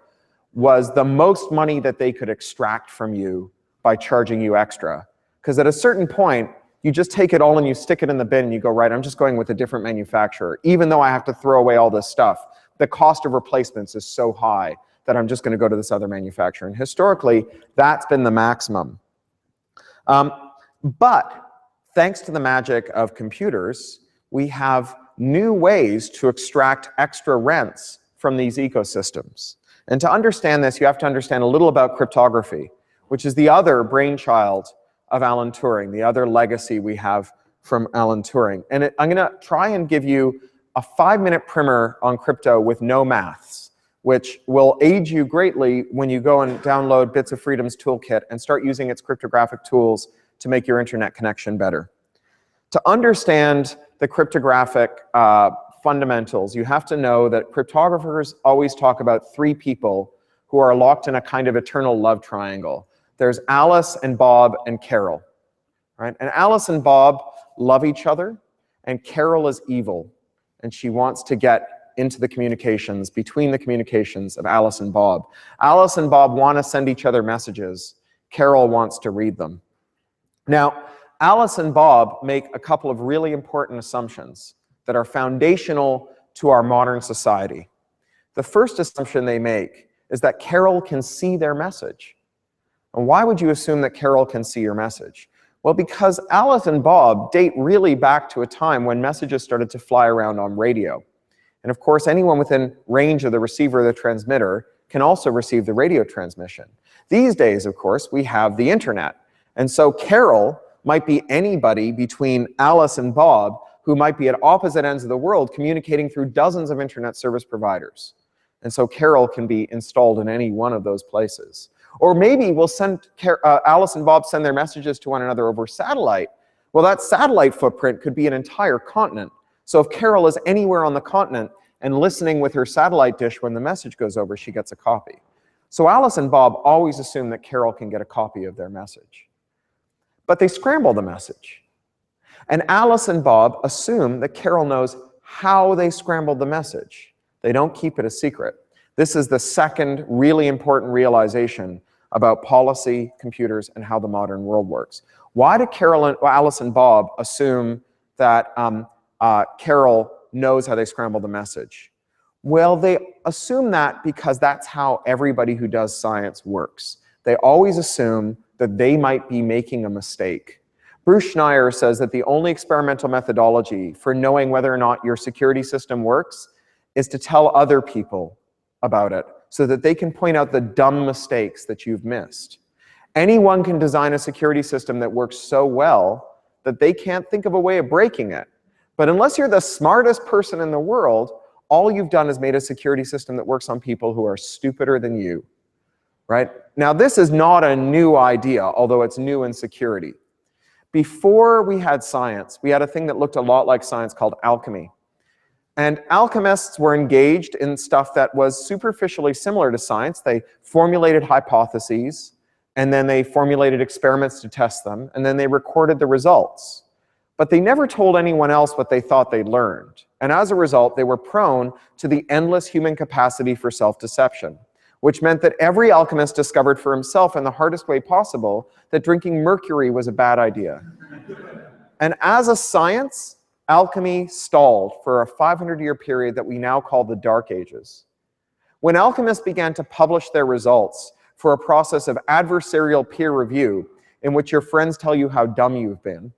was the most money that they could extract from you by charging you extra. Because at a certain point, you just take it all and you stick it in the bin and you go, right, I'm just going with a different manufacturer. Even though I have to throw away all this stuff, the cost of replacements is so high that I'm just going to go to this other manufacturer. And historically, that's been the maximum. But thanks to the magic of computers, we have new ways to extract extra rents from these ecosystems. And to understand this, you have to understand a little about cryptography, which is the other brainchild of Alan Turing, the other legacy we have from Alan Turing. And I'm going to try and give you a 5-minute primer on crypto with no maths, which will aid you greatly when you go and download Bits of Freedom's toolkit and start using its cryptographic tools to make your internet connection better. To understand the cryptographic fundamentals, you have to know that cryptographers always talk about 3 people who are locked in a kind of eternal love triangle. There's Alice and Bob and Carol, right? And Alice and Bob love each other, and Carol is evil, and she wants to get into the communications, between the communications of Alice and Bob. Alice and Bob want to send each other messages. Carol wants to read them. Now, Alice and Bob make a couple of really important assumptions that are foundational to our modern society. The first assumption they make is that Carol can see their message. And why would you assume that Carol can see your message? Well, because Alice and Bob date really back to a time when messages started to fly around on radio. And of course, anyone within range of the receiver or the transmitter can also receive the radio transmission. These days, of course, we have the internet. And so Carol might be anybody between Alice and Bob who might be at opposite ends of the world communicating through dozens of internet service providers. And so Carol can be installed in any one of those places. Or maybe we'll send Alice and Bob send their messages to one another over satellite. Well, that satellite footprint could be an entire continent. So if Carol is anywhere on the continent and listening with her satellite dish when the message goes over, she gets a copy. So Alice and Bob always assume that Carol can get a copy of their message. But they scramble the message. And Alice and Bob assume that Carol knows how they scrambled the message. They don't keep it a secret. This is the second really important realization about policy, computers, and how the modern world works. Why do Alice and Bob assume that Carol knows how they scrambled the message? Well, they assume that because that's how everybody who does science works. They always assume that they might be making a mistake. Bruce Schneier says that the only experimental methodology for knowing whether or not your security system works is to tell other people about it so that they can point out the dumb mistakes that you've missed. Anyone can design a security system that works so well that they can't think of a way of breaking it. But unless you're the smartest person in the world, all you've done is made a security system that works on people who are stupider than you, right? Now, this is not a new idea, although it's new in security. Before we had science, we had a thing that looked a lot like science called alchemy. And alchemists were engaged in stuff that was superficially similar to science. They formulated hypotheses, and then they formulated experiments to test them, and then they recorded the results. but they never told anyone else what they thought they'd learned. And as a result, they were prone to the endless human capacity for self-deception, which meant that every alchemist discovered for himself in the hardest way possible that drinking mercury was a bad idea. And as a science, alchemy stalled for a 500-year period that we now call the Dark Ages. When alchemists began to publish their results for a process of adversarial peer review, in which your friends tell you how dumb you've been,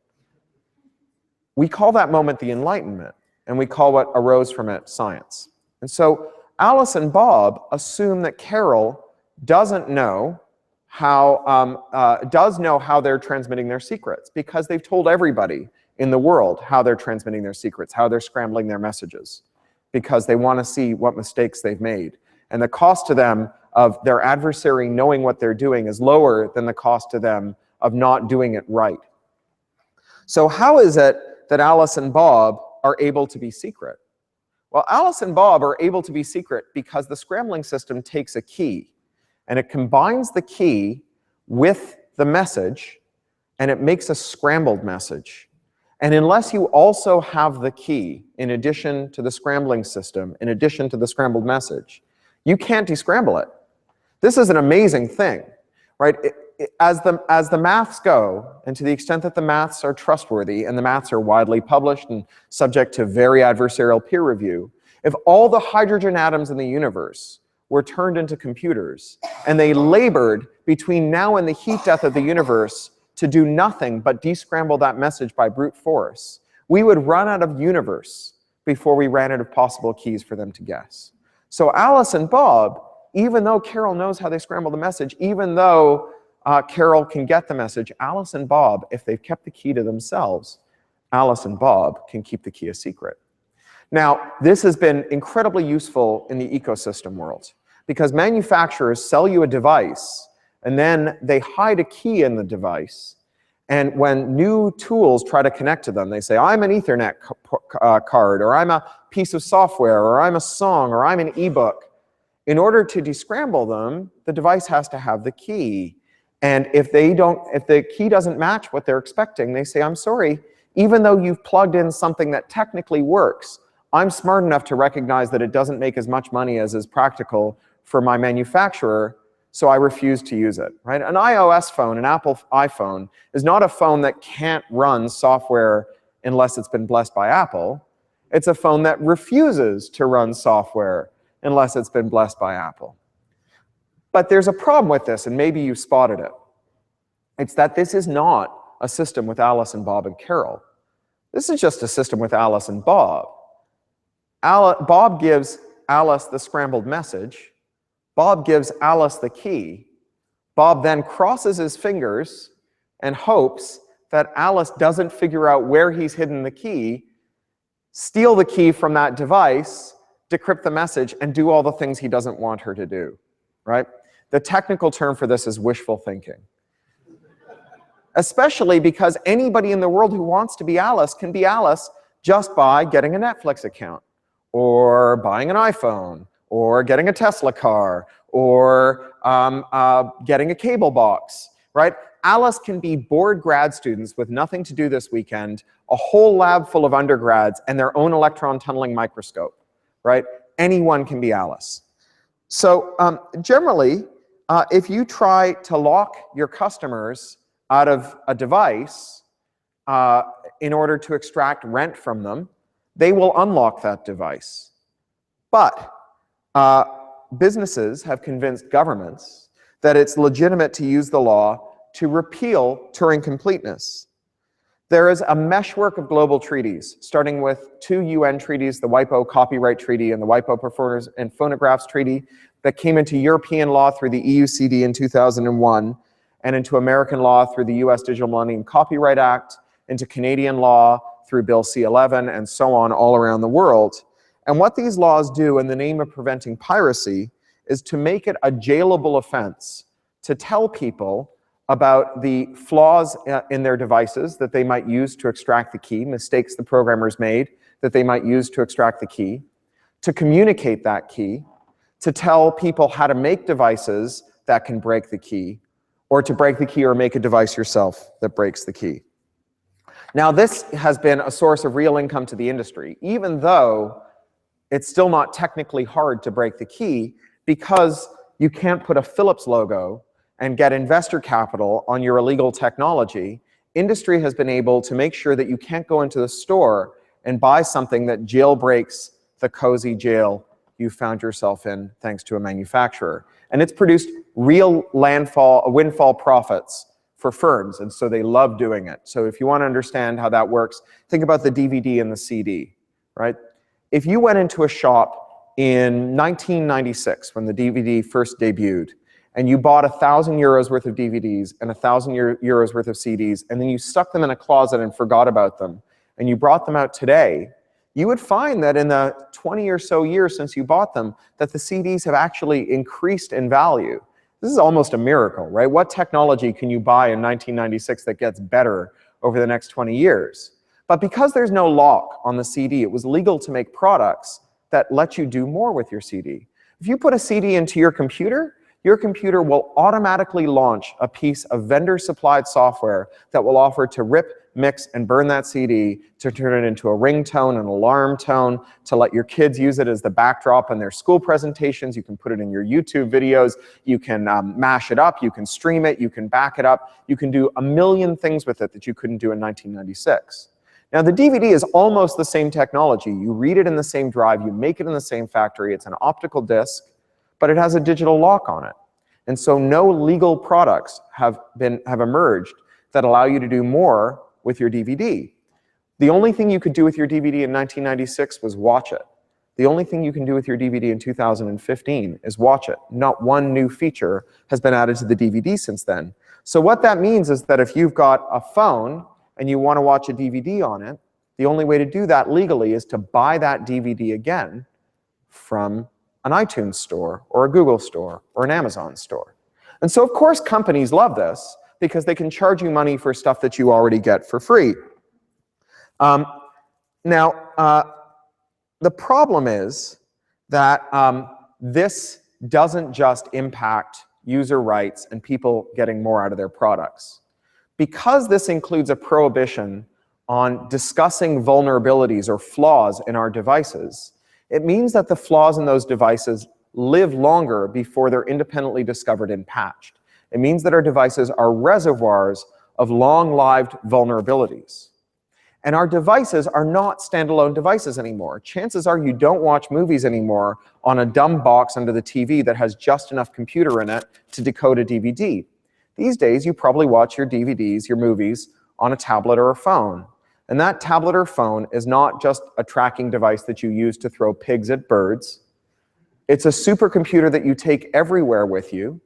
we call that moment the Enlightenment, and we call what arose from it science. And so Alice and Bob assume that Carol doesn't know how they're transmitting their secrets, because they've told everybody in the world how they're transmitting their secrets, how they're scrambling their messages, because they want to see what mistakes they've made. And the cost to them of their adversary knowing what they're doing is lower than the cost to them of not doing it right. So how is it that Alice and Bob are able to be secret? Well, Alice and Bob are able to be secret because the scrambling system takes a key, and it combines the key with the message, and it makes a scrambled message. And unless you also have the key, in addition to the scrambling system, in addition to the scrambled message, you can't descramble it. This is an amazing thing, right? As the maths go, and to the extent that the maths are trustworthy, and the maths are widely published and subject to very adversarial peer review, if all the hydrogen atoms in the universe were turned into computers, and they labored between now and the heat death of the universe to do nothing but descramble that message by brute force, we would run out of universe before we ran out of possible keys for them to guess. So Alice and Bob, even though Carol knows how they scramble the message, even though Carol can get the message, Alice and Bob, if they've kept the key to themselves, Alice and Bob can keep the key a secret. Now, this has been incredibly useful in the ecosystem world, because manufacturers sell you a device, and then they hide a key in the device. And when new tools try to connect to them, they say, I'm an Ethernet card, or I'm a piece of software, or I'm a song, or I'm an ebook. In order to descramble them, the device has to have the key. And if the key doesn't match what they're expecting, they say, I'm sorry, even though you've plugged in something that technically works, I'm smart enough to recognize that it doesn't make as much money as is practical for my manufacturer, so I refuse to use it, right? An iOS phone, an Apple iPhone, is not a phone that can't run software unless it's been blessed by Apple. It's a phone that refuses to run software unless it's been blessed by Apple. But there's a problem with this, and maybe you spotted it. It's that this is not a system with Alice and Bob and Carol. This is just a system with Alice and Bob. Bob gives Alice the scrambled message. Bob gives Alice the key. Bob then crosses his fingers and hopes that Alice doesn't figure out where he's hidden the key, steal the key from that device, decrypt the message, and do all the things he doesn't want her to do, right? The technical term for this is wishful thinking. Especially because anybody in the world who wants to be Alice can be Alice just by getting a Netflix account, or buying an iPhone, or getting a Tesla car, or getting a cable box, right? Alice can be bored grad students with nothing to do this weekend, a whole lab full of undergrads, and their own electron tunneling microscope, right? Anyone can be Alice. So generally, if you try to lock your customers out of a device in order to extract rent from them, they will unlock that device. But businesses have convinced governments that it's legitimate to use the law to repeal Turing completeness. There is a meshwork of global treaties, starting with 2 UN treaties, the WIPO Copyright Treaty and the WIPO Performers and Phonographs Treaty, that came into European law through the EUCD in 2001, and into American law through the US Digital Millennium Copyright Act, into Canadian law through Bill C-11, and so on all around the world. And what these laws do in the name of preventing piracy is to make it a jailable offense to tell people about the flaws in their devices that they might use to extract the key, mistakes the programmers made that they might use to extract the key, to communicate that key, to tell people how to make devices that can break the key, or to break the key or make a device yourself that breaks the key. Now, this has been a source of real income to the industry, even though it's still not technically hard to break the key, because you can't put a Philips logo and get investor capital on your illegal technology. Industry has been able to make sure that you can't go into the store and buy something that jailbreaks the cozy jail you found yourself in thanks to a manufacturer. And it's produced real windfall profits for firms, and so they love doing it. So if you want to understand how that works, think about the DVD and the CD, right? If you went into a shop in 1996 when the DVD first debuted, and you bought €1,000 worth of DVDs and €1,000 worth of CDs, and then you stuck them in a closet and forgot about them, and you brought them out today, you would find that in the 20 or so years since you bought them, that the CDs have actually increased in value. This is almost a miracle, right? What technology can you buy in 1996 that gets better over the next 20 years? But because there's no lock on the CD, it was legal to make products that let you do more with your CD. If you put a CD into your computer will automatically launch a piece of vendor-supplied software that will offer to rip, mix, and burn that CD, to turn it into a ringtone, an alarm tone, to let your kids use it as the backdrop in their school presentations. You can put it in your YouTube videos. You can mash it up. You can stream it. You can back it up. You can do a million things with it that you couldn't do in 1996. Now, the DVD is almost the same technology. You read it in the same drive. You make it in the same factory. It's an optical disc, but it has a digital lock on it. And so no legal products have emerged that allow you to do more with your DVD. The only thing you could do with your DVD in 1996 was watch it. The only thing you can do with your DVD in 2015 is watch it. Not one new feature has been added to the DVD since then. So what that means is that if you've got a phone and you want to watch a DVD on it, the only way to do that legally is to buy that DVD again from an iTunes store or a Google store or an Amazon store. And so of course companies love this because they can charge you money for stuff that you already get for free. The problem is that this doesn't just impact user rights and people getting more out of their products. Because this includes a prohibition on discussing vulnerabilities or flaws in our devices, it means that the flaws in those devices live longer before they're independently discovered and patched. It means that our devices are reservoirs of long-lived vulnerabilities. And our devices are not standalone devices anymore. Chances are you don't watch movies anymore on a dumb box under the TV that has just enough computer in it to decode a DVD. These days, you probably watch your DVDs, your movies, on a tablet or a phone. And that tablet or phone is not just a tracking device that you use to throw pigs at birds. It's a supercomputer that you take everywhere with you,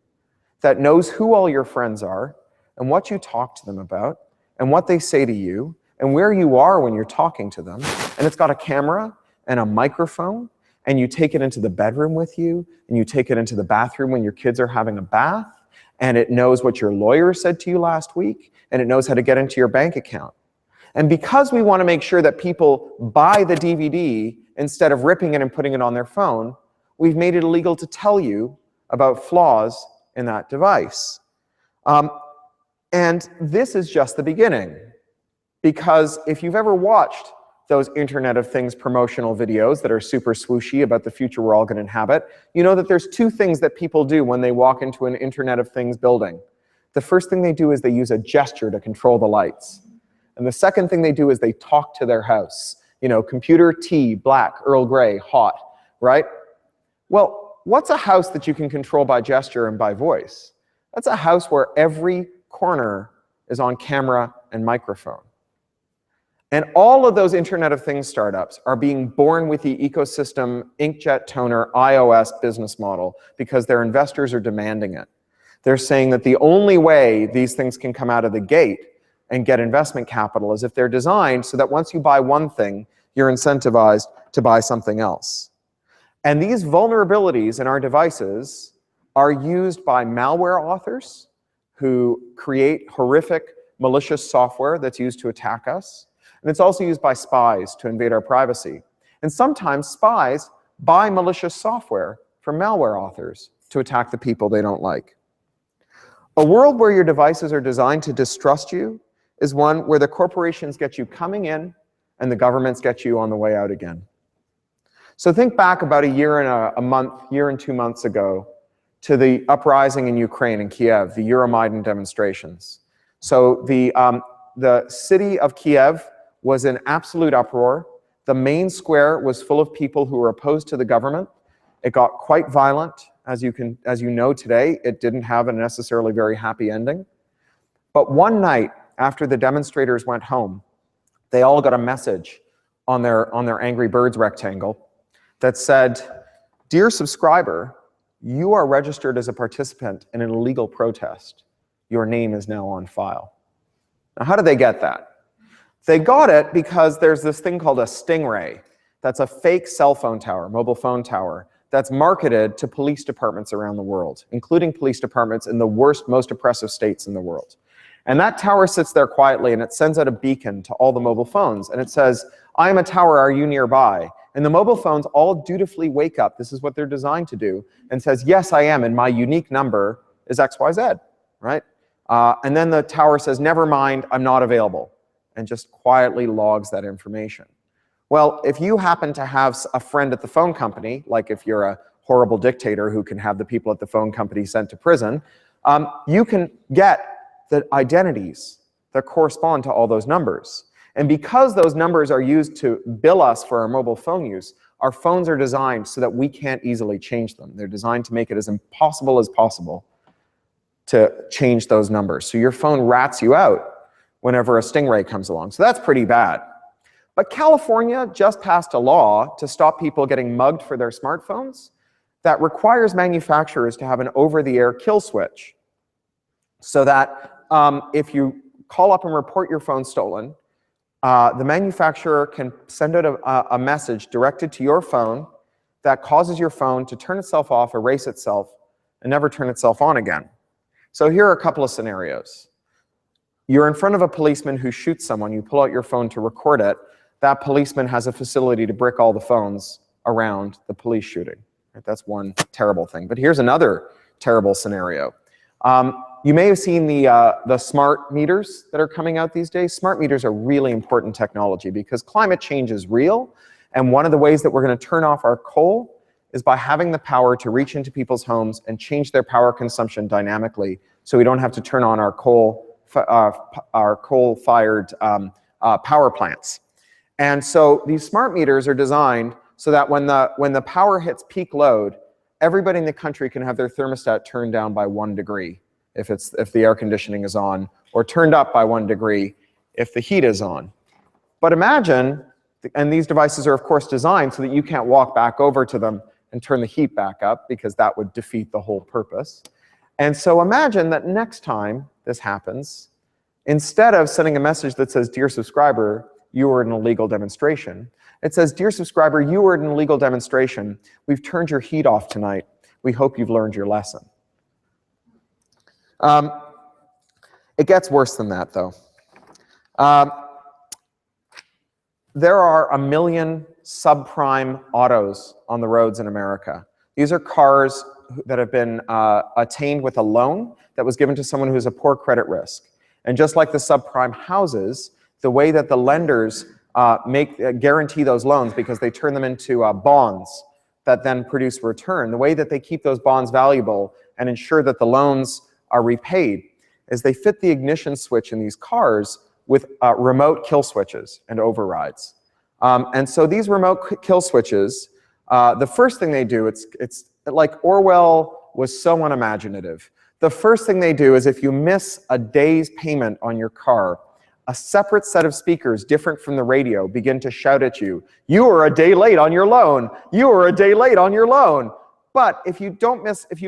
that knows who all your friends are, and what you talk to them about, and what they say to you, and where you are when you're talking to them. And it's got a camera and a microphone, and you take it into the bedroom with you, and you take it into the bathroom when your kids are having a bath, and it knows what your lawyer said to you last week, and it knows how to get into your bank account. And because we want to make sure that people buy the DVD instead of ripping it and putting it on their phone, we've made it illegal to tell you about flaws in that device. And this is just the beginning. Because if you've ever watched those Internet of Things promotional videos that are super swooshy about the future we're all going to inhabit, you know that there's two things that people do when they walk into an Internet of Things building. The first thing they do is they use a gesture to control the lights. And the second thing they do is they talk to their house. You know, computer, tea, black, Earl Grey, hot, right? Well, what's a house that you can control by gesture and by voice? That's a house where every corner is on camera and microphone. And all of those Internet of Things startups are being born with the ecosystem inkjet toner iOS business model because their investors are demanding it. They're saying that the only way these things can come out of the gate and get investment capital is if they're designed so that once you buy one thing, you're incentivized to buy something else. And these vulnerabilities in our devices are used by malware authors who create horrific, malicious software that's used to attack us. And it's also used by spies to invade our privacy. And sometimes spies buy malicious software from malware authors to attack the people they don't like. A world where your devices are designed to distrust you is one where the corporations get you coming in and the governments get you on the way out again. So think back about a year and 2 months ago to the uprising in Ukraine, in Kiev, the Euromaidan demonstrations. So the city of Kiev was in absolute uproar. The main square was full of people who were opposed to the government. It got quite violent, as you know today. It didn't have a necessarily very happy ending. But one night after the demonstrators went home, they all got a message on their Angry Birds rectangle that said, "Dear subscriber, you are registered as a participant in an illegal protest. Your name is now on file." Now, how did they get that? They got it because there's this thing called a Stingray. That's a fake cell phone tower, mobile phone tower, that's marketed to police departments around the world, including police departments in the worst, most oppressive states in the world. And that tower sits there quietly, and it sends out a beacon to all the mobile phones, and it says, "I am a tower, are you nearby?" And the mobile phones all dutifully wake up, this is what they're designed to do, and says, "Yes, I am, and my unique number is XYZ," right? And then the tower says, "Never mind, I'm not available," and just quietly logs that information. Well, if you happen to have a friend at the phone company, like if you're a horrible dictator who can have the people at the phone company sent to prison, you can get the identities that correspond to all those numbers. And because those numbers are used to bill us for our mobile phone use, our phones are designed so that we can't easily change them. They're designed to make it as impossible as possible to change those numbers. So your phone rats you out whenever a Stingray comes along. So that's pretty bad. But California just passed a law to stop people getting mugged for their smartphones that requires manufacturers to have an over-the-air kill switch, so that if you call up and report your phone stolen, the manufacturer can send out a message directed to your phone that causes your phone to turn itself off, erase itself, and never turn itself on again. So here are a couple of scenarios. You're in front of a policeman who shoots someone. You pull out your phone to record it. That policeman has a facility to brick all the phones around the police shooting. Right? That's one terrible thing. But here's another terrible scenario. You may have seen the smart meters that are coming out these days. Smart meters are really important technology because climate change is real, and one of the ways that we're going to turn off our coal is by having the power to reach into people's homes and change their power consumption dynamically, so we don't have to turn on our coal-fired power plants. And so these smart meters are designed so that when the power hits peak load, everybody in the country can have their thermostat turned down by 1 degree if the air conditioning is on, or turned up by 1 degree if the heat is on. But imagine, and these devices are of course designed so that you can't walk back over to them and turn the heat back up, because that would defeat the whole purpose. And so imagine that next time this happens, instead of sending a message that says, "Dear subscriber, you were in an illegal demonstration," it says, "Dear subscriber, you were in an illegal demonstration. We've turned your heat off tonight. We hope you've learned your lesson." It gets worse than that, though. There are 1 million subprime autos on the roads in America. These are cars that have been attained with a loan that was given to someone who has a poor credit risk. And just like the subprime houses, the way that the lenders guarantee those loans, because they turn them into bonds that then produce return, the way that they keep those bonds valuable and ensure that the loans are repaid is they fit the ignition switch in these cars with remote kill switches and overrides. And so these remote kill switches, the first thing they do, it's like Orwell was so unimaginative. The first thing they do is, if you miss a day's payment on your car, a separate set of speakers different from the radio begin to shout at you, "You are a day late on your loan. You are a day late on your loan." But if you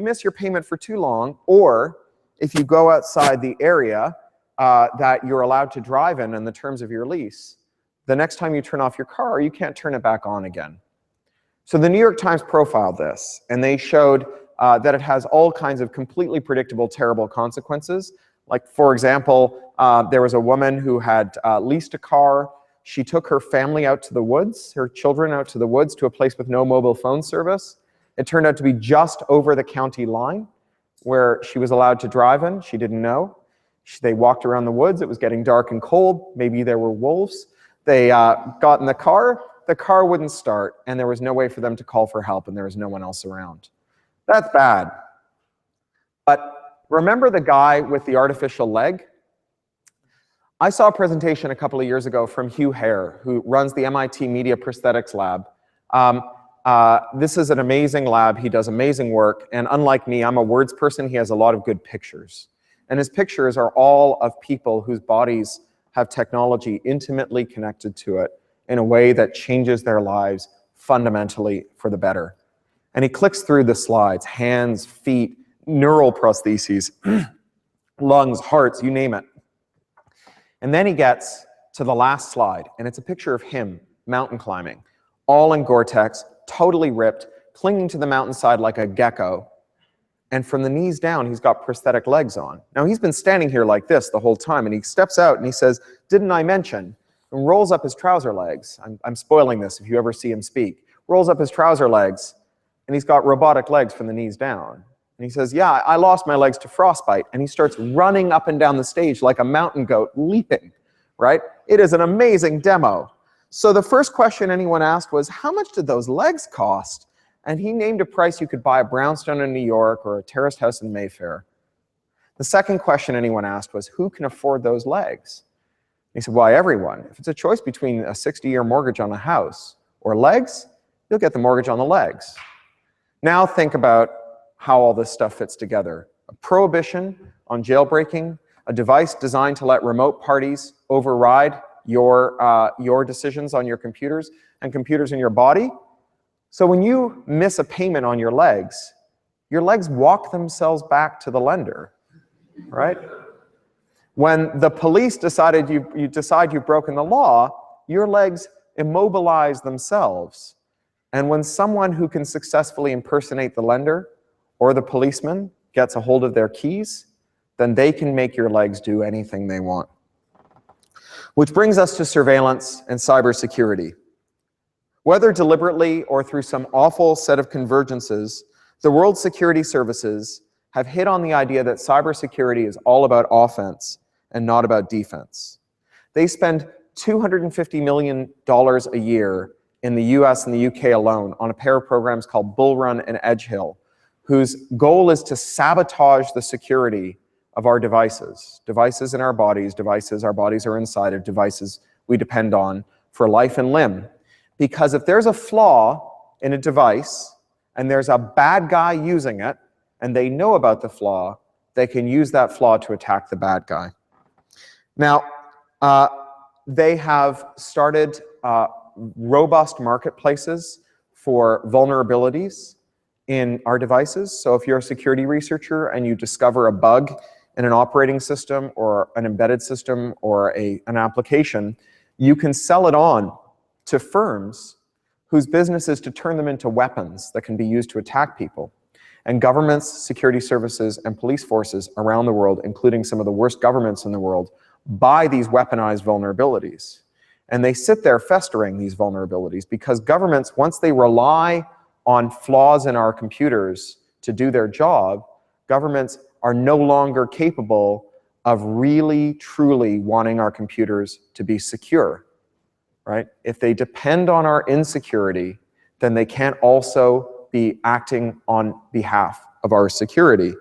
miss your payment for too long, or if you go outside the area that you're allowed to drive in the terms of your lease, the next time you turn off your car, you can't turn it back on again. So the New York Times profiled this, and they showed that it has all kinds of completely predictable, terrible consequences. Like, for example, there was a woman who had leased a car. She took her family out to the woods, her children out to the woods, to a place with no mobile phone service. It turned out to be just over the county line where she was allowed to drive in. She didn't know. They walked around the woods. It was getting dark and cold. Maybe there were wolves. They got in the car wouldn't start, and there was no way for them to call for help, and there was no one else around. That's bad. But remember the guy with the artificial leg? I saw a presentation a couple of years ago from Hugh Hare, who runs the MIT Media Prosthetics Lab. This is an amazing lab. He does amazing work, and unlike me, I'm a words person. He has a lot of good pictures. And his pictures are all of people whose bodies have technology intimately connected to it in a way that changes their lives fundamentally for the better. And he clicks through the slides: hands, feet, neural prostheses, lungs, hearts, you name it. And then he gets to the last slide, and it's a picture of him mountain climbing, all in Gore-Tex, totally ripped, clinging to the mountainside like a gecko. And from the knees down, he's got prosthetic legs on. Now, he's been standing here like this the whole time, and he steps out and he says, "Didn't I mention?" and rolls up his trouser legs. I'm spoiling this if you ever see him speak. Rolls up his trouser legs, and he's got robotic legs from the knees down. And he says, "Yeah, I lost my legs to frostbite." And he starts running up and down the stage like a mountain goat, leaping, right? It is an amazing demo. So the first question anyone asked was, how much did those legs cost? And he named a price you could buy a brownstone in New York or a terraced house in Mayfair. The second question anyone asked was, who can afford those legs? He said, why, everyone. If it's a choice between a 60-year mortgage on a house or legs, you'll get the mortgage on the legs. Now think about how all this stuff fits together. A prohibition on jailbreaking, a device designed to let remote parties override your decisions on your computers and computers in your body. So when you miss a payment on your legs walk themselves back to the lender, right? When the police decide you've broken the law, your legs immobilize themselves. And when someone who can successfully impersonate the lender or the policeman gets a hold of their keys, then they can make your legs do anything they want. Which brings us to surveillance and cybersecurity. Whether deliberately or through some awful set of convergences, the world's security services have hit on the idea that cybersecurity is all about offense and not about defense. They spend $250 million a year in the US and the UK alone on a pair of programs called Bull Run and Edgehill, whose goal is to sabotage the security of our devices in our bodies, devices our bodies are inside of, devices we depend on for life and limb. Because if there's a flaw in a device and there's a bad guy using it and they know about the flaw, they can use that flaw to attack the bad guy. Now, they have started robust marketplaces for vulnerabilities in our devices. So if you're a security researcher and you discover a bug in an operating system or an embedded system or an application, you can sell it on to firms whose business is to turn them into weapons that can be used to attack people. And governments, security services, and police forces around the world, including some of the worst governments in the world, buy these weaponized vulnerabilities. And they sit there festering these vulnerabilities because governments, once they rely on flaws in our computers to do their job, governments are no longer capable of really, truly wanting our computers to be secure, right? If they depend on our insecurity, then they can't also be acting on behalf of our security.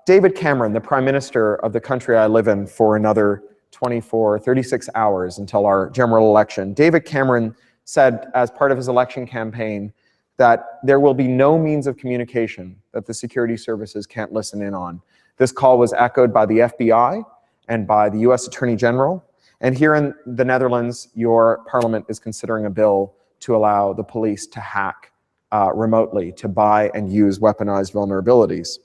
David Cameron, the Prime Minister of the country I live in for another 36 hours until our general election, David Cameron said as part of his election campaign that there will be no means of communication that the security services can't listen in on. This call was echoed by the FBI and by the US Attorney General. And here in the Netherlands, your parliament is considering a bill to allow the police to hack remotely, to buy and use weaponized vulnerabilities.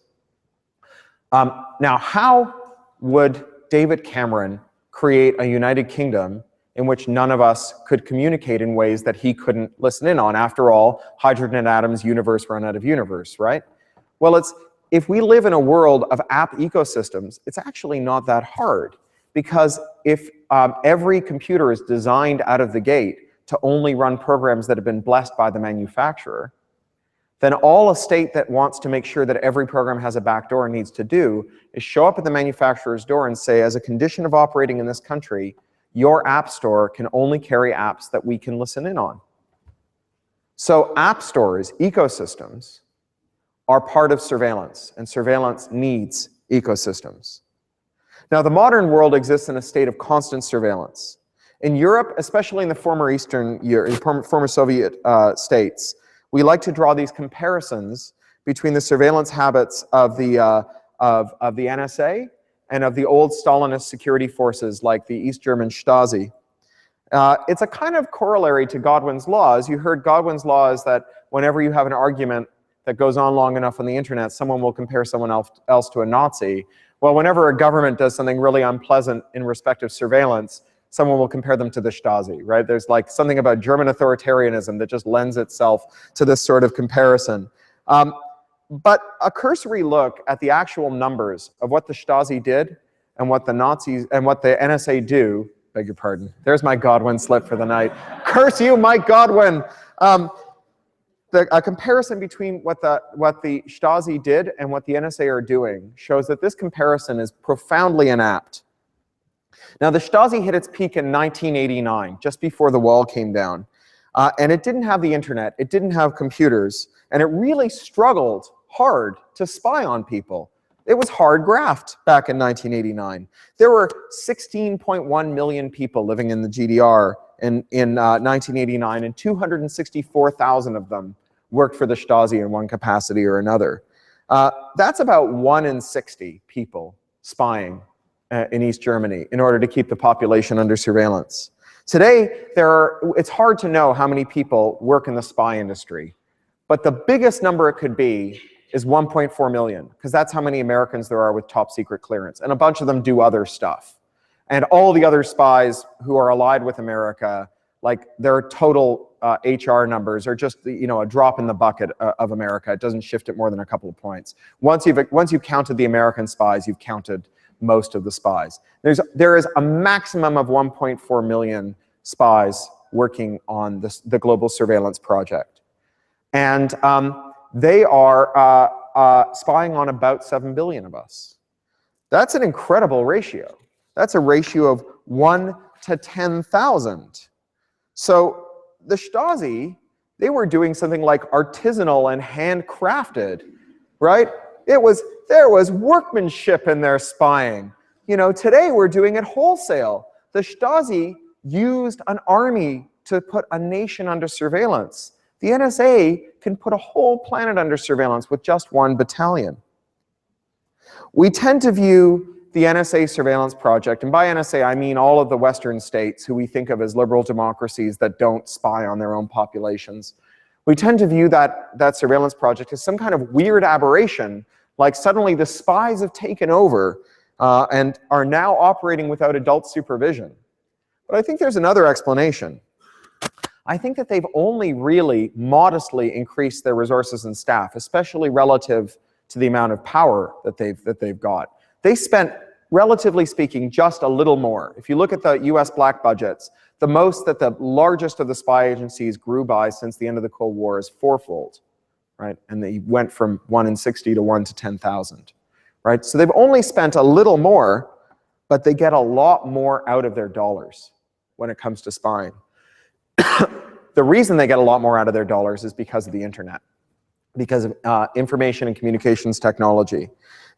Now, how would David Cameron create a United Kingdom in which none of us could communicate in ways that he couldn't listen in on? After all, hydrogen and atoms, universe run out of universe, right? Well, if we live in a world of app ecosystems, it's actually not that hard. Because if every computer is designed out of the gate to only run programs that have been blessed by the manufacturer, then all a state that wants to make sure that every program has a backdoor needs to do is show up at the manufacturer's door and say, as a condition of operating in this country, your app store can only carry apps that we can listen in on. So app stores, ecosystems, are part of surveillance, and surveillance needs ecosystems. Now, the modern world exists in a state of constant surveillance. In Europe, especially in the former former Soviet states, we like to draw these comparisons between the surveillance habits of the NSA and of the old Stalinist security forces like the East German Stasi. It's a kind of corollary to Godwin's laws. You heard Godwin's law is that whenever you have an argument that goes on long enough on the internet, someone will compare someone else to a Nazi. Well, whenever a government does something really unpleasant in respect of surveillance, someone will compare them to the Stasi, right? There's like something about German authoritarianism that just lends itself to this sort of comparison. But a cursory look at the actual numbers of what the Stasi did and what the Nazis and what the NSA do, beg your pardon, there's my Godwin slip for the night. Curse you, Mike Godwin! A comparison between what the Stasi did and what the NSA are doing shows that this comparison is profoundly inapt. Now, the Stasi hit its peak in 1989, just before the wall came down. And it didn't have the internet, it didn't have computers, and it really struggled hard to spy on people. It was hard graft back in 1989. There were 16.1 million people living in the GDR in 1989, and 264,000 of them worked for the Stasi in one capacity or another. That's about 1 in 60 people spying in East Germany in order to keep the population under surveillance. Today, it's hard to know how many people work in the spy industry, but the biggest number it could be is 1.4 million, because that's how many Americans there are with top secret clearance, and a bunch of them do other stuff. And all the other spies who are allied with America, like their total HR numbers are just a drop in the bucket of America. It doesn't shift it more than a couple of points. Once you've counted the American spies, you've counted most of the spies. There is a maximum of 1.4 million spies working on the global surveillance project. And they are spying on about 7 billion of us. That's an incredible ratio. That's a ratio of 1 to 10,000. So the Stasi, they were doing something like artisanal and handcrafted, right? There was workmanship in their spying. Today we're doing it wholesale. The Stasi used an army to put a nation under surveillance. The NSA can put a whole planet under surveillance with just 1 battalion. We tend to view the NSA surveillance project, and by NSA I mean all of the Western states who we think of as liberal democracies that don't spy on their own populations. We tend to view that surveillance project as some kind of weird aberration, like suddenly the spies have taken over and are now operating without adult supervision. But I think there's another explanation. I think that they've only really modestly increased their resources and staff, especially relative to the amount of power that they've got. They spent, relatively speaking, just a little more. If you look at the US black budgets, the most that the largest of the spy agencies grew by since the end of the Cold War is 4-fold, right? And they went from 1 in 60 to 1 to 10,000, right? So they've only spent a little more, but they get a lot more out of their dollars when it comes to spying. The reason they get a lot more out of their dollars is because of the internet, because of information and communications technology.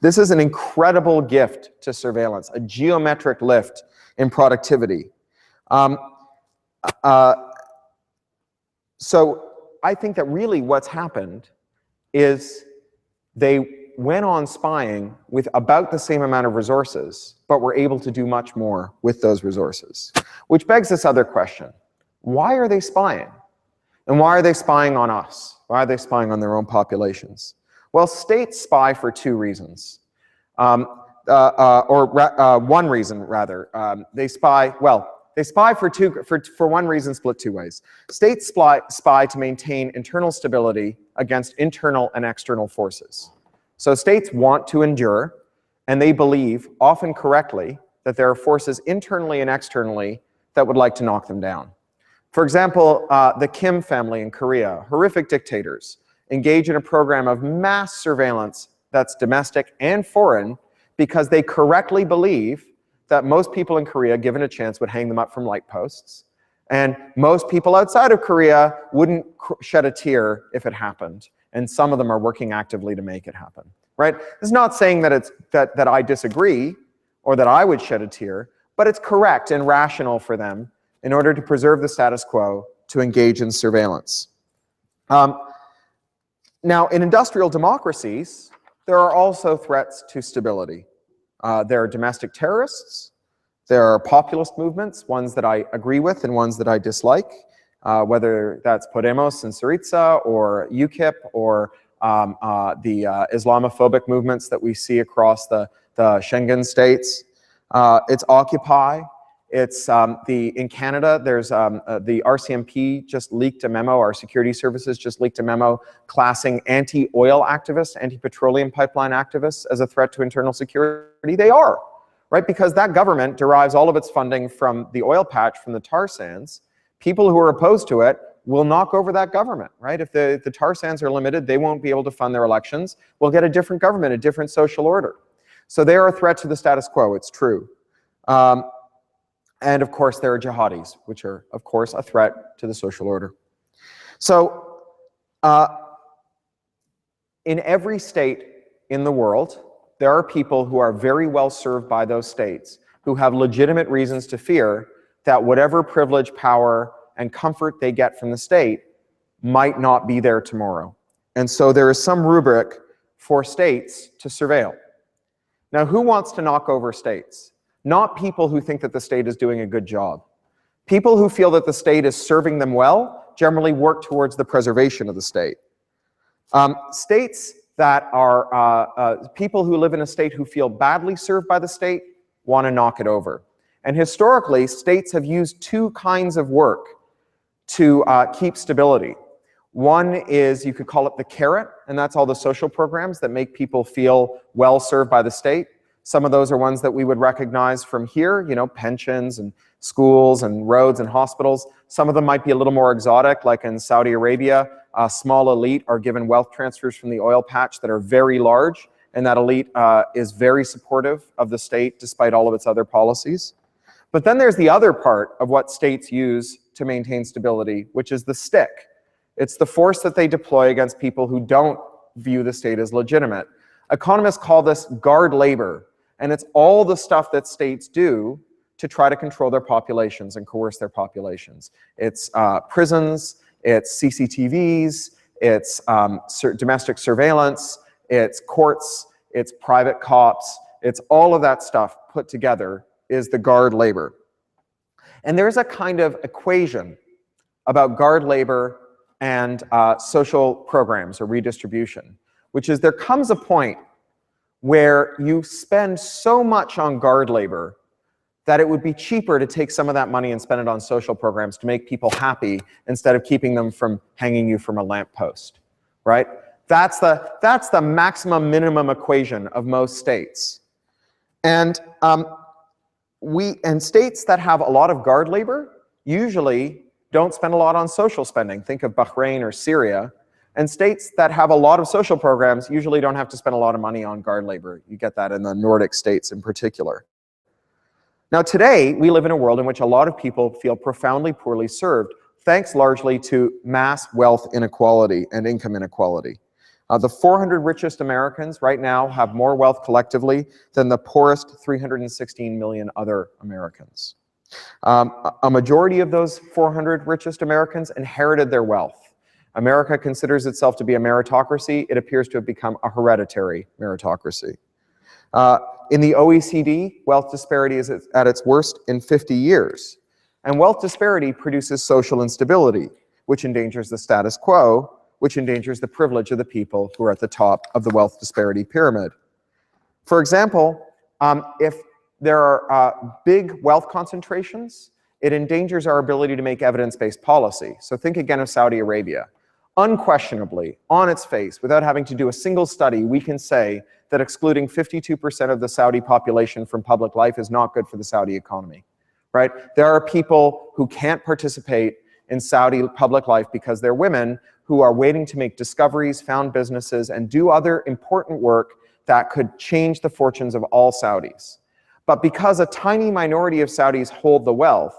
This is an incredible gift to surveillance, a geometric lift in productivity. So I think that really what's happened is they went on spying with about the same amount of resources, but were able to do much more with those resources. Which begs this other question. Why are they spying? And why are they spying on us? Why are they spying on their own populations? Well, states spy for 2 reasons. One reason, rather. They spy for one reason split 2 ways. States spy to maintain internal stability against internal and external forces. So states want to endure, and they believe, often correctly, that there are forces internally and externally that would like to knock them down. For example, the Kim family in Korea, horrific dictators. engage in a program of mass surveillance that's domestic and foreign because they correctly believe that most people in Korea, given a chance, would hang them up from light posts. And most people outside of Korea wouldn't shed a tear if it happened. And some of them are working actively to make it happen, right? This is not saying that that I disagree or that I would shed a tear, but it's correct and rational for them in order to preserve the status quo to engage in surveillance. Now, in industrial democracies, there are also threats to stability. There are domestic terrorists. There are populist movements, ones that I agree with and ones that I dislike, whether that's Podemos and Syriza or UKIP or the Islamophobic movements that we see across the Schengen states. It's Occupy. It's in Canada, there's the RCMP just leaked a memo, our security services just leaked a memo classing anti-oil activists, anti-petroleum pipeline activists as a threat to internal security. They are, right? Because that government derives all of its funding from the oil patch, from the tar sands. People who are opposed to it will knock over that government, right? If the tar sands are limited, they won't be able to fund their elections. We'll get a different government, a different social order. So they are a threat to the status quo, it's true. And of course, there are jihadis, which are, of course, a threat to the social order. So in every state in the world, there are people who are very well served by those states, who have legitimate reasons to fear that whatever privilege, power, and comfort they get from the state might not be there tomorrow. And so there is some rubric for states to surveil. Now, who wants to knock over states? Not people who think that the state is doing a good job. People who feel that the state is serving them well generally work towards the preservation of the state. States that are, people who live in a state who feel badly served by the state want to knock it over. And historically, states have used two kinds of work to keep stability. One is, you could call it the carrot, and that's all the social programs that make people feel well served by the state. Some of those are ones that we would recognize from here, you know, pensions and schools and roads and hospitals. Some of them might be a little more exotic, like in Saudi Arabia, a small elite are given wealth transfers from the oil patch that are very large, and that elite is very supportive of the state despite all of its other policies. But then there's the other part of what states use to maintain stability, which is the stick. It's the force that they deploy against people who don't view the state as legitimate. Economists call this guard labor. And it's all the stuff that states do to try to control their populations and coerce their populations. It's prisons, it's CCTVs, it's domestic surveillance, it's courts, it's private cops, it's all of that stuff put together is the guard labor. And there's a kind of equation about guard labor and social programs or redistribution, which is there comes a point where you spend so much on guard labor that it would be cheaper to take some of that money and spend it on social programs to make people happy instead of keeping them from hanging you from a lamppost, right? That's the maximum minimum equation of most states. And states that have a lot of guard labor usually don't spend a lot on social spending. Think of Bahrain or Syria. And states that have a lot of social programs usually don't have to spend a lot of money on guard labor. You get that in the Nordic states in particular. Now today, we live in a world in which a lot of people feel profoundly poorly served, thanks largely to mass wealth inequality and income inequality. The 400 richest Americans right now have more wealth collectively than the poorest 316 million other Americans. A majority of those 400 richest Americans inherited their wealth. America considers itself to be a meritocracy. It appears to have become a hereditary meritocracy. In the OECD, wealth disparity is at its worst in 50 years. And wealth disparity produces social instability, which endangers the status quo, which endangers the privilege of the people who are at the top of the wealth disparity pyramid. For example, if there are big wealth concentrations, it endangers our ability to make evidence-based policy. So think again of Saudi Arabia. Unquestionably, on its face, without having to do a single study, we can say that excluding 52% of the Saudi population from public life is not good for the Saudi economy, right? There are people who can't participate in Saudi public life because they're women who are waiting to make discoveries, found businesses, and do other important work that could change the fortunes of all Saudis. But because a tiny minority of Saudis hold the wealth,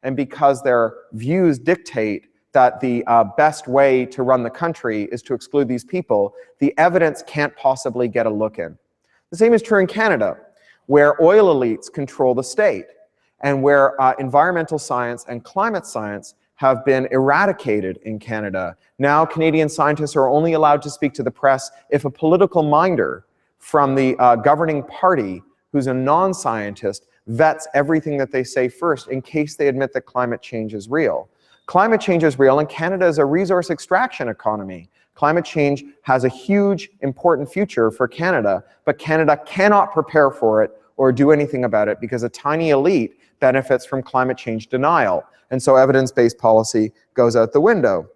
and because their views dictate that the best way to run the country is to exclude these people, the evidence can't possibly get a look in. The same is true in Canada, where oil elites control the state, and where environmental science and climate science have been eradicated in Canada. Now Canadian scientists are only allowed to speak to the press if a political minder from the governing party, who's a non-scientist, vets everything that they say first in case they admit that climate change is real. Climate change is real, and Canada is a resource extraction economy. Climate change has a huge, important future for Canada, but Canada cannot prepare for it or do anything about it because a tiny elite benefits from climate change denial. And so evidence-based policy goes out the window.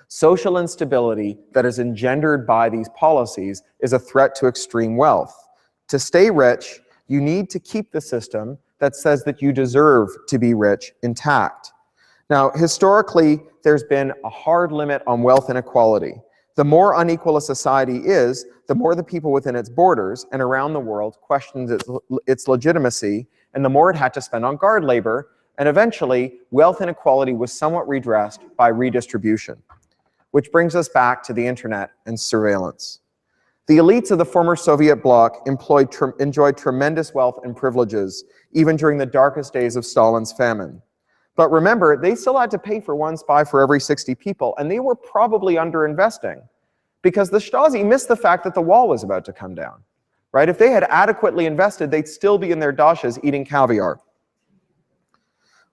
Social instability that is engendered by these policies is a threat to extreme wealth. To stay rich, you need to keep the system that says that you deserve to be rich intact. Now, historically, there's been a hard limit on wealth inequality. The more unequal a society is, the more the people within its borders and around the world questioned its legitimacy, and the more it had to spend on guard labor, and eventually, wealth inequality was somewhat redressed by redistribution. Which brings us back to the internet and surveillance. The elites of the former Soviet bloc enjoyed tremendous wealth and privileges, even during the darkest days of Stalin's famine. But remember, they still had to pay for one spy for every 60 people, and they were probably underinvesting, because the Stasi missed the fact that the wall was about to come down, right? If they had adequately invested, they'd still be in their dashes eating caviar.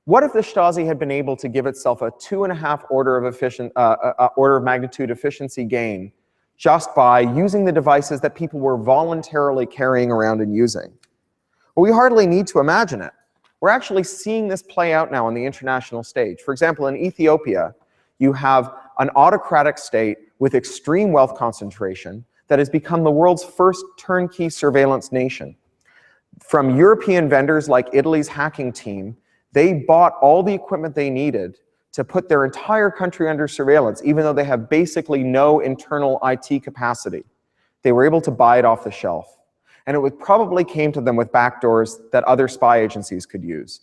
What if the Stasi had been able to give itself a 2.5 order of magnitude efficiency gain just by using the devices that people were voluntarily carrying around and using? Well, we hardly need to imagine it. We're actually seeing this play out now on the international stage. For example, in Ethiopia, you have an autocratic state with extreme wealth concentration that has become the world's first turnkey surveillance nation. From European vendors like Italy's hacking team, they bought all the equipment they needed to put their entire country under surveillance, even though they have basically no internal IT capacity. They were able to buy it off the shelf. And it probably came to them with backdoors that other spy agencies could use.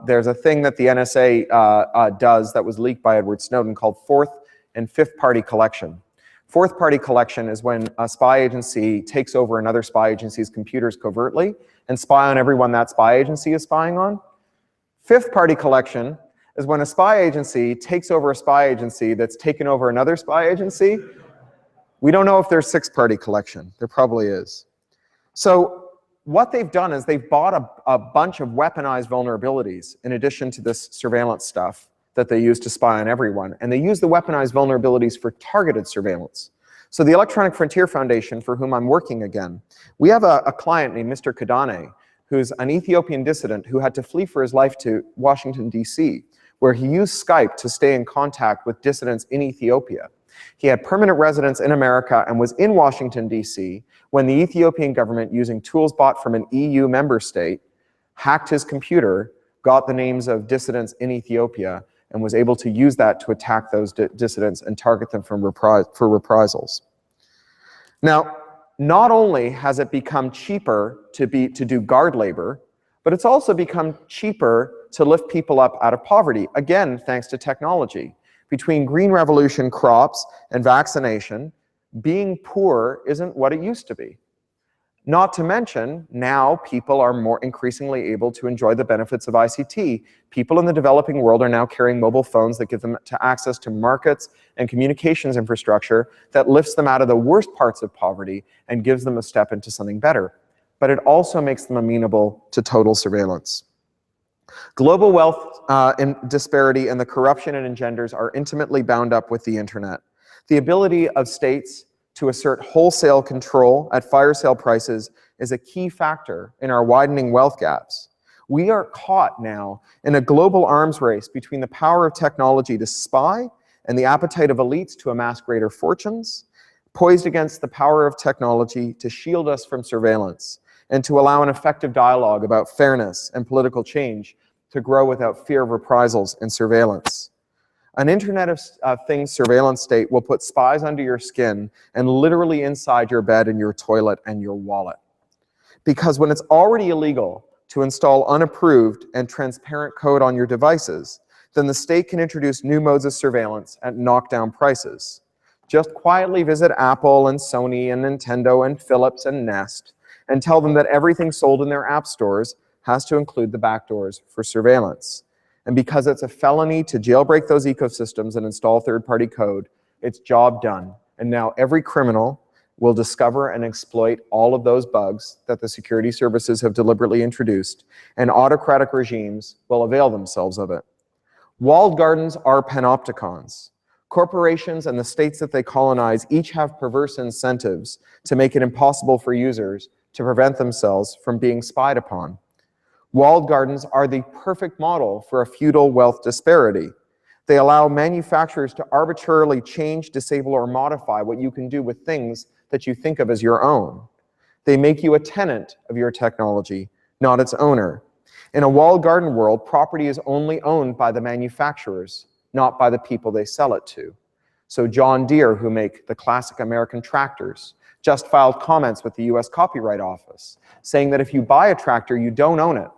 There's a thing that the NSA does that was leaked by Edward Snowden called fourth and fifth party collection. Fourth party collection is when a spy agency takes over another spy agency's computers covertly and spy on everyone that spy agency is spying on. Fifth party collection is when a spy agency takes over a spy agency that's taken over another spy agency. We don't know if there's sixth party collection. There probably is. So what they've done is they've bought a bunch of weaponized vulnerabilities in addition to this surveillance stuff that they use to spy on everyone. And they use the weaponized vulnerabilities for targeted surveillance. So the Electronic Frontier Foundation, for whom I'm working again, we have a client named Mr. Kadane, who's an Ethiopian dissident who had to flee for his life to Washington, D.C., where he used Skype to stay in contact with dissidents in Ethiopia. He had permanent residence in America and was in Washington, D.C., when the Ethiopian government, using tools bought from an EU member state, hacked his computer, got the names of dissidents in Ethiopia, and was able to use that to attack those dissidents and target them for reprisals. Now, not only has it become cheaper to do guard labor, but it's also become cheaper to lift people up out of poverty, again, thanks to technology. Between green revolution crops and vaccination, being poor isn't what it used to be. Not to mention, now people are more increasingly able to enjoy the benefits of ICT. People in the developing world are now carrying mobile phones that give them access to markets and communications infrastructure that lifts them out of the worst parts of poverty and gives them a step into something better. But it also makes them amenable to total surveillance. Global wealth disparity and the corruption it engenders are intimately bound up with the internet. The ability of states to assert wholesale control at fire sale prices is a key factor in our widening wealth gaps. We are caught now in a global arms race between the power of technology to spy and the appetite of elites to amass greater fortunes, poised against the power of technology to shield us from surveillance and to allow an effective dialogue about fairness and political change to grow without fear of reprisals and surveillance. An Internet of Things surveillance state will put spies under your skin and literally inside your bed and your toilet and your wallet. Because when it's already illegal to install unapproved and transparent code on your devices, then the state can introduce new modes of surveillance at knockdown prices. Just quietly visit Apple and Sony and Nintendo and Philips and Nest and tell them that everything sold in their app stores has to include the backdoors for surveillance. And because it's a felony to jailbreak those ecosystems and install third-party code, it's job done. And now every criminal will discover and exploit all of those bugs that the security services have deliberately introduced, and autocratic regimes will avail themselves of it. Walled gardens are panopticons. Corporations and the states that they colonize each have perverse incentives to make it impossible for users to prevent themselves from being spied upon. Walled gardens are the perfect model for a feudal wealth disparity. They allow manufacturers to arbitrarily change, disable, or modify what you can do with things that you think of as your own. They make you a tenant of your technology, not its owner. In a walled garden world, property is only owned by the manufacturers, not by the people they sell it to. So John Deere, who make the classic American tractors, just filed comments with the US Copyright Office, saying that if you buy a tractor, you don't own it.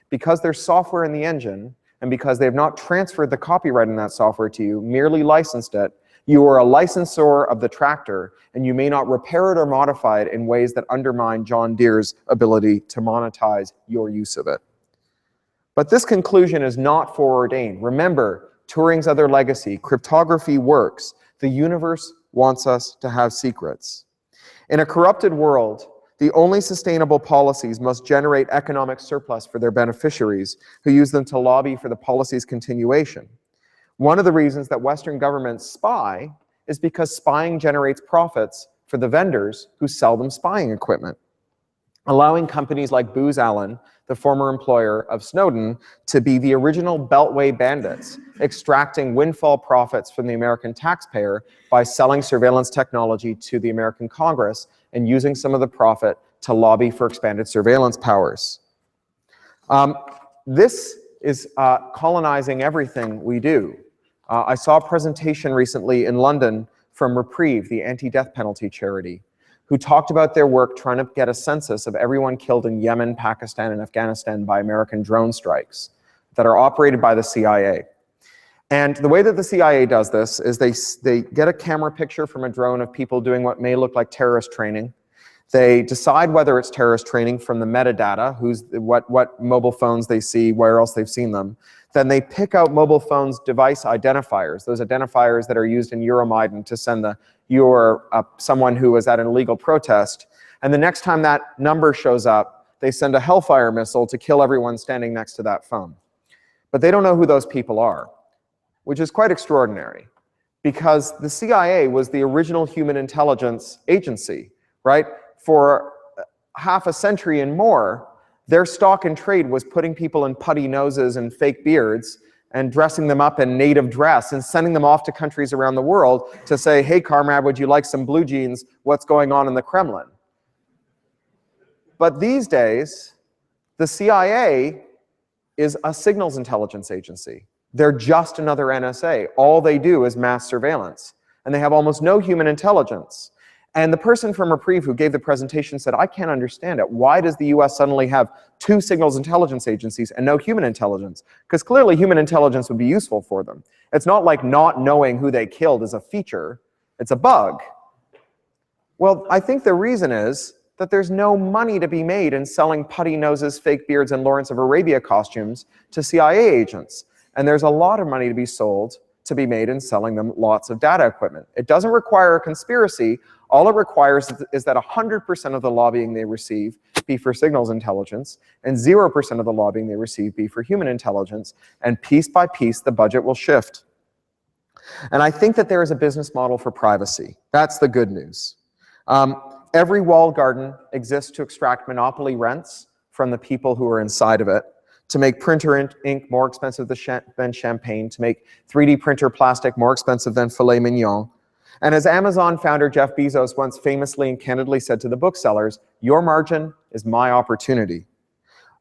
Because there's software in the engine, and because they have not transferred the copyright in that software to you, merely licensed it, you are a licensor of the tractor, and you may not repair it or modify it in ways that undermine John Deere's ability to monetize your use of it. But this conclusion is not foreordained. Remember, Turing's other legacy, cryptography works. The universe wants us to have secrets. In a corrupted world, the only sustainable policies must generate economic surplus for their beneficiaries, who use them to lobby for the policy's continuation. One of the reasons that Western governments spy is because spying generates profits for the vendors who sell them spying equipment, allowing companies like Booz Allen, the former employer of Snowden, to be the original Beltway bandits, extracting windfall profits from the American taxpayer by selling surveillance technology to the American Congress and using some of the profit to lobby for expanded surveillance powers. This is colonizing everything we do. I saw a presentation recently in London from Reprieve, the anti-death penalty charity, who talked about their work trying to get a census of everyone killed in Yemen, Pakistan, and Afghanistan by American drone strikes that are operated by the CIA. And the way that the CIA does this is they get a camera picture from a drone of people doing what may look like terrorist training. They decide whether it's terrorist training from the metadata, what mobile phones they see, where else they've seen them. Then they pick out mobile phones device identifiers, those identifiers that are used in Euromaidan to send someone who was at an illegal protest. And the next time that number shows up, they send a Hellfire missile to kill everyone standing next to that phone. But they don't know who those people are, which is quite extraordinary, because the CIA was the original human intelligence agency, right? For half a century and more, their stock and trade was putting people in putty noses and fake beards and dressing them up in native dress and sending them off to countries around the world to say, hey, comrade, would you like some blue jeans? What's going on in the Kremlin? But these days, the CIA is a signals intelligence agency. They're just another NSA. All they do is mass surveillance. And they have almost no human intelligence. And the person from Reprieve who gave the presentation said, I can't understand it. Why does the US suddenly have 2 signals intelligence agencies and no human intelligence? Because clearly human intelligence would be useful for them. It's not like not knowing who they killed is a feature. It's a bug. Well, I think the reason is that there's no money to be made in selling putty noses, fake beards, and Lawrence of Arabia costumes to CIA agents. And there's a lot of money to be made in selling them lots of data equipment. It doesn't require a conspiracy. All it requires is that 100% of the lobbying they receive be for signals intelligence, and 0% of the lobbying they receive be for human intelligence, and piece by piece, the budget will shift. And I think that there is a business model for privacy. That's the good news. Every walled garden exists to extract monopoly rents from the people who are inside of it, to make printer ink more expensive than champagne, to make 3D printer plastic more expensive than filet mignon. And as Amazon founder Jeff Bezos once famously and candidly said to the booksellers, your margin is my opportunity.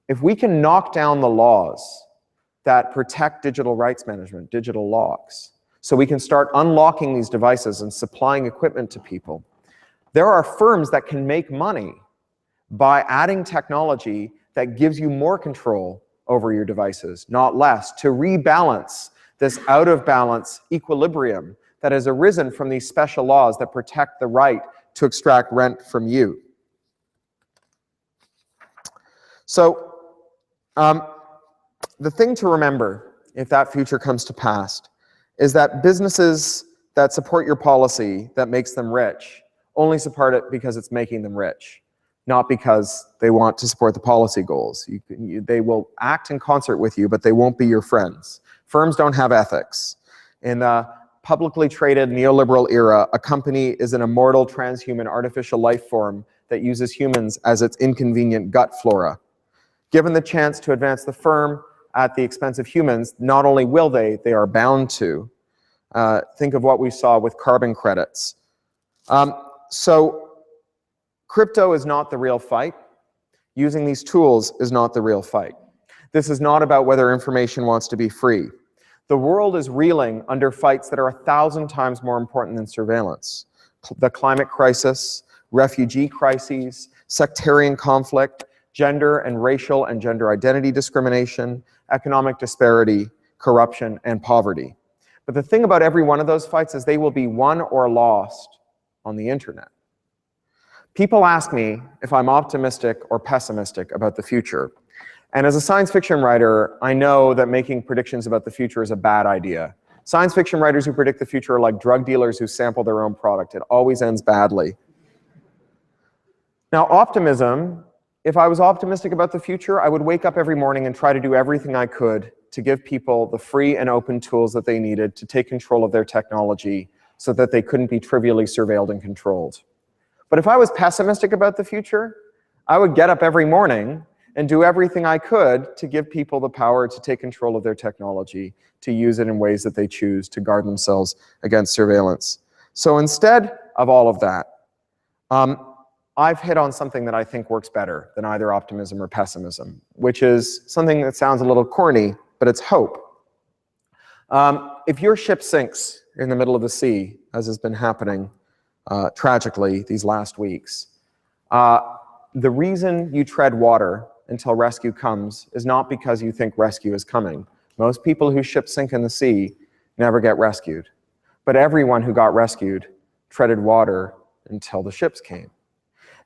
If we can knock down the laws that protect digital rights management, digital logs, so we can start unlocking these devices and supplying equipment to people. There are firms that can make money by adding technology that gives you more control over your devices, not less, to rebalance this out of balance equilibrium that has arisen from these special laws that protect the right to extract rent from you. So, the thing to remember, if that future comes to pass, is that businesses that support your policy that makes them rich only support it because it's making them rich, not because they want to support the policy goals. They will act in concert with you, but they won't be your friends. Firms don't have ethics. In the publicly traded neoliberal era, a company is an immortal transhuman artificial life form that uses humans as its inconvenient gut flora. Given the chance to advance the firm at the expense of humans, not only will they are bound to. Think of what we saw with carbon credits. So crypto is not the real fight. Using these tools is not the real fight. This is not about whether information wants to be free. The world is reeling under fights that are 1,000 times more important than surveillance. The climate crisis, refugee crises, sectarian conflict, gender and racial and gender identity discrimination, economic disparity, corruption, and poverty. But the thing about every one of those fights is they will be won or lost on the internet. People ask me if I'm optimistic or pessimistic about the future. And as a science fiction writer, I know that making predictions about the future is a bad idea. Science fiction writers who predict the future are like drug dealers who sample their own product. It always ends badly. Now, optimism, if I was optimistic about the future, I would wake up every morning and try to do everything I could to give people the free and open tools that they needed to take control of their technology so that they couldn't be trivially surveilled and controlled. But if I was pessimistic about the future, I would get up every morning and do everything I could to give people the power to take control of their technology, to use it in ways that they choose, to guard themselves against surveillance. So instead of all of that, I've hit on something that I think works better than either optimism or pessimism, which is something that sounds a little corny, but it's hope. If your ship sinks in the middle of the sea, as has been happening tragically these last weeks, the reason you tread water until rescue comes is not because you think rescue is coming. Most people whose ships sink in the sea never get rescued. But everyone who got rescued treaded water until the ships came.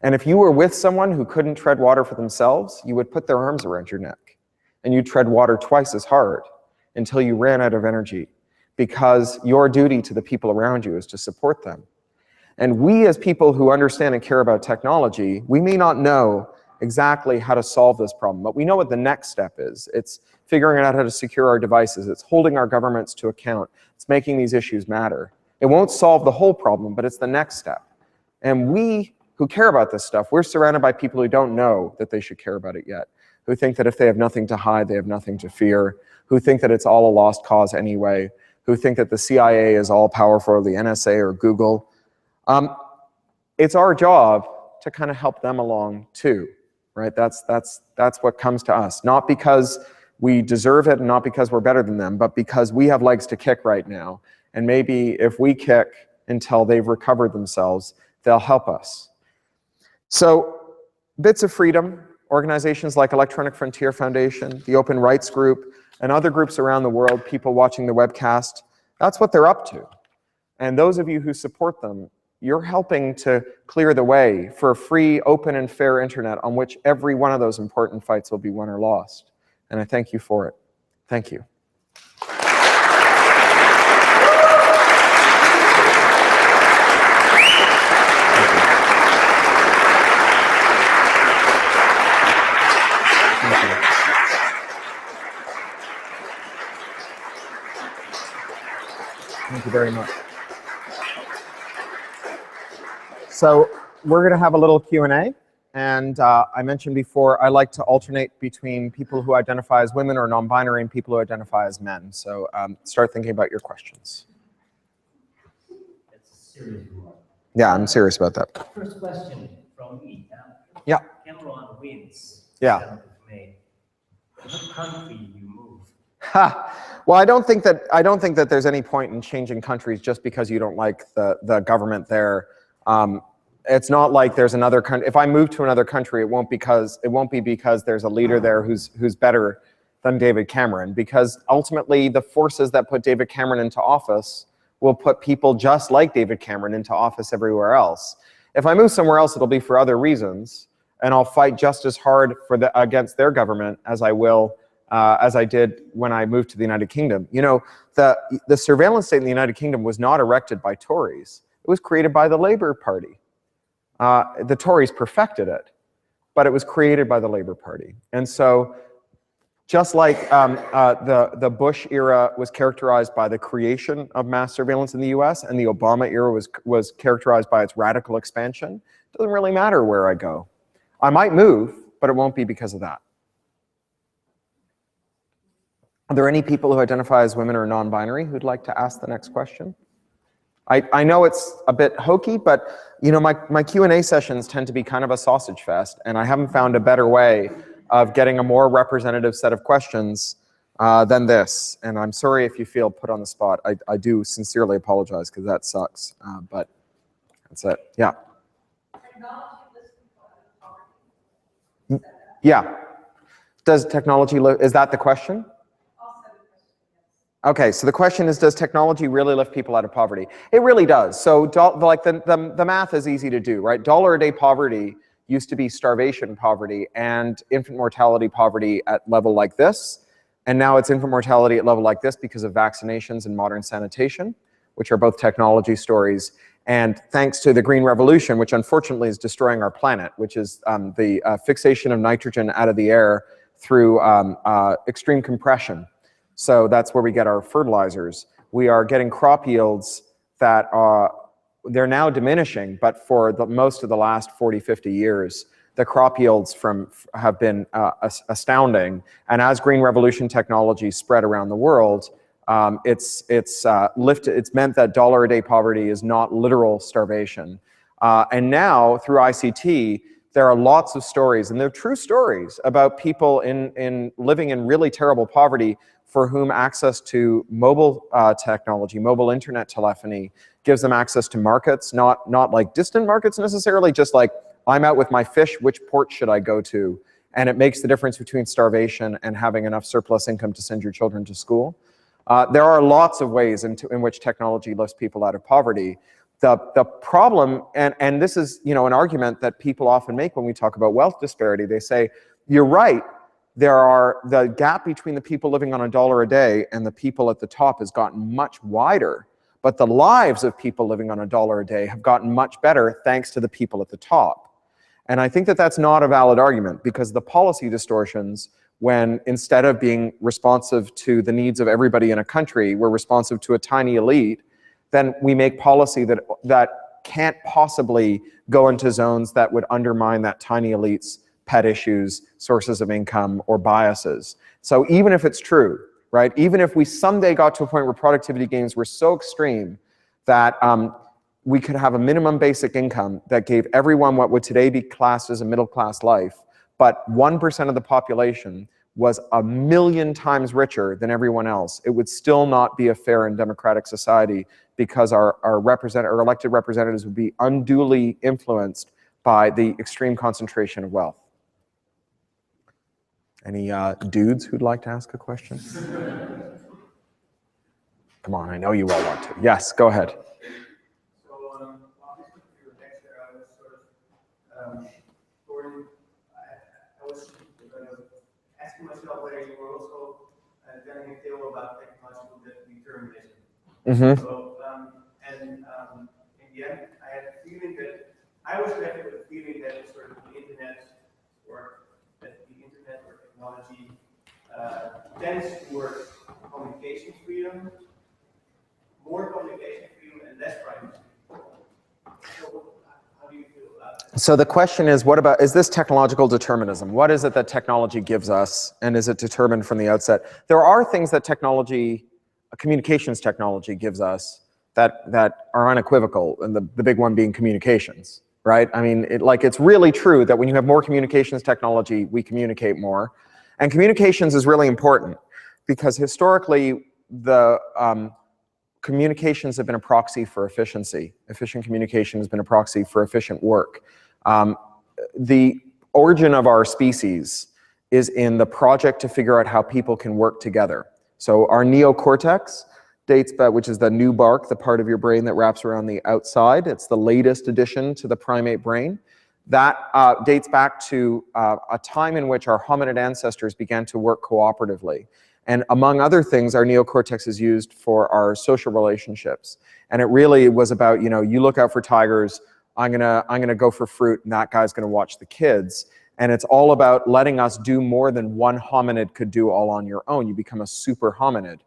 And if you were with someone who couldn't tread water for themselves, you would put their arms around your neck. And you'd tread water twice as hard until you ran out of energy, because your duty to the people around you is to support them. And we, as people who understand and care about technology, we may not know exactly how to solve this problem, but we know what the next step is. It's figuring out how to secure our devices. It's holding our governments to account. It's making these issues matter. It won't solve the whole problem, but it's the next step. And we who care about this stuff, we're surrounded by people who don't know that they should care about it yet, who think that if they have nothing to hide, they have nothing to fear, who think that it's all a lost cause anyway, who think that the CIA is all powerful, or the NSA or Google. It's our job to kind of help them along too, right? That's what comes to us, not because we deserve it and not because we're better than them, but because we have legs to kick right now. And maybe if we kick until they've recovered themselves, they'll help us. So, Bits of Freedom, organizations like Electronic Frontier Foundation, the Open Rights Group, and other groups around the world, people watching the webcast, that's what they're up to. And those of you who support them, you're helping to clear the way for a free, open, and fair internet on which every one of those important fights will be won or lost. And I thank you for it. Thank you. Thank you very much. So we're going to have a little Q&A, and I mentioned before I like to alternate between people who identify as women or non-binary and people who identify as men. So start thinking about your questions. That's a serious one. Yeah, I'm serious about that. First question from me. Yeah. Cameron wins. Yeah. 7th of May. What country you move? Well, I don't think that there's any point in changing countries just because you don't like the government there. It's not like there's another country. If I move to another country, it won't be because there's a leader there who's better than David Cameron, because ultimately the forces that put David Cameron into office will put people just like David Cameron into office everywhere else. If I move somewhere else, it'll be for other reasons, and I'll fight just as hard against their government as I did when I moved to the United Kingdom. You know, the surveillance state in the United Kingdom was not erected by Tories. It was created by the Labour Party. The Tories perfected it, but it was created by the Labour Party. And so, just like the Bush era was characterized by the creation of mass surveillance in the US, and the Obama era was characterized by its radical expansion, it doesn't really matter where I go. I might move, but it won't be because of that. Are there any people who identify as women or non-binary who'd like to ask the next question? I know it's a bit hokey, but you know, my Q&A sessions tend to be kind of a sausage fest, and I haven't found a better way of getting a more representative set of questions than this. And I'm sorry if you feel put on the spot. I do sincerely apologize, because that sucks, but that's it. Yeah. Yeah. Does technology is that the question? Okay, so the question is, does technology really lift people out of poverty? It really does. So like the math is easy to do, right? $1 a day poverty used to be starvation poverty and infant mortality poverty at level like this. And now it's infant mortality at level like this because of vaccinations and modern sanitation, which are both technology stories. And thanks to the Green Revolution, which unfortunately is destroying our planet, which is the fixation of nitrogen out of the air through extreme compression. So that's where we get our fertilizers. We are getting crop yields that they're now diminishing, but for most of the last 40, 50 years, the crop yields have been astounding. And as Green Revolution technology spread around the world, it's meant that $1 a day poverty is not literal starvation. And now through ICT, there are lots of stories, and they're true stories, about people living in really terrible poverty for whom access to mobile technology, mobile internet telephony, gives them access to markets, not like distant markets necessarily, just like, I'm out with my fish, which port should I go to? And it makes the difference between starvation and having enough surplus income to send your children to school. There are lots of ways in which technology lifts people out of poverty. The problem, and this is an argument that people often make when we talk about wealth disparity, they say, you're right, the gap between the people living on $1 a day and the people at the top has gotten much wider, but the lives of people living on $1 a day have gotten much better thanks to the people at the top. And I think that that's not a valid argument, because the policy distortions, when instead of being responsive to the needs of everybody in a country, we're responsive to a tiny elite, then we make policy that can't possibly go into zones that would undermine that tiny elite's pet issues, sources of income, or biases. So even if it's true, right, even if we someday got to a point where productivity gains were so extreme that we could have a minimum basic income that gave everyone what would today be classed as a middle-class life, but 1% of the population was 1,000,000 times richer than everyone else, it would still not be a fair and democratic society, because our elected representatives would be unduly influenced by the extreme concentration of wealth. Any dudes who'd like to ask a question? Come on, I know you all want to. Yes, go ahead. So, obviously, for your next year, I was I was asking myself whether you were also telling a tale about technological determinism. Mm-hmm. So, in the end, I had a feeling that I was left with a feeling that sort of the internet or technology tends towards communication freedom, more communication freedom, and less privacy. So, how do you feel about that? So the question is, is this technological determinism? What is it that technology gives us, and is it determined from the outset? There are things that communications technology gives us that are unequivocal, and the big one being communications, right? I mean, it's really true that when you have more communications technology, we communicate more. And communications is really important. because historically the communications have been a proxy for efficiency. Efficient communication has been a proxy for efficient work. The origin of our species is in the project to figure out how people can work together. So our neocortex dates back, which is the new bark, the part of your brain that wraps around the outside. It's the latest addition to the primate brain. That dates back to a time in which our hominid ancestors began to work cooperatively. And among other things, our neocortex is used for our social relationships. And it really was about, you know, you look out for tigers, I'm gonna go for fruit, and that guy's gonna watch the kids. And it's all about letting us do more than one hominid could do all on your own. You become a super hominid.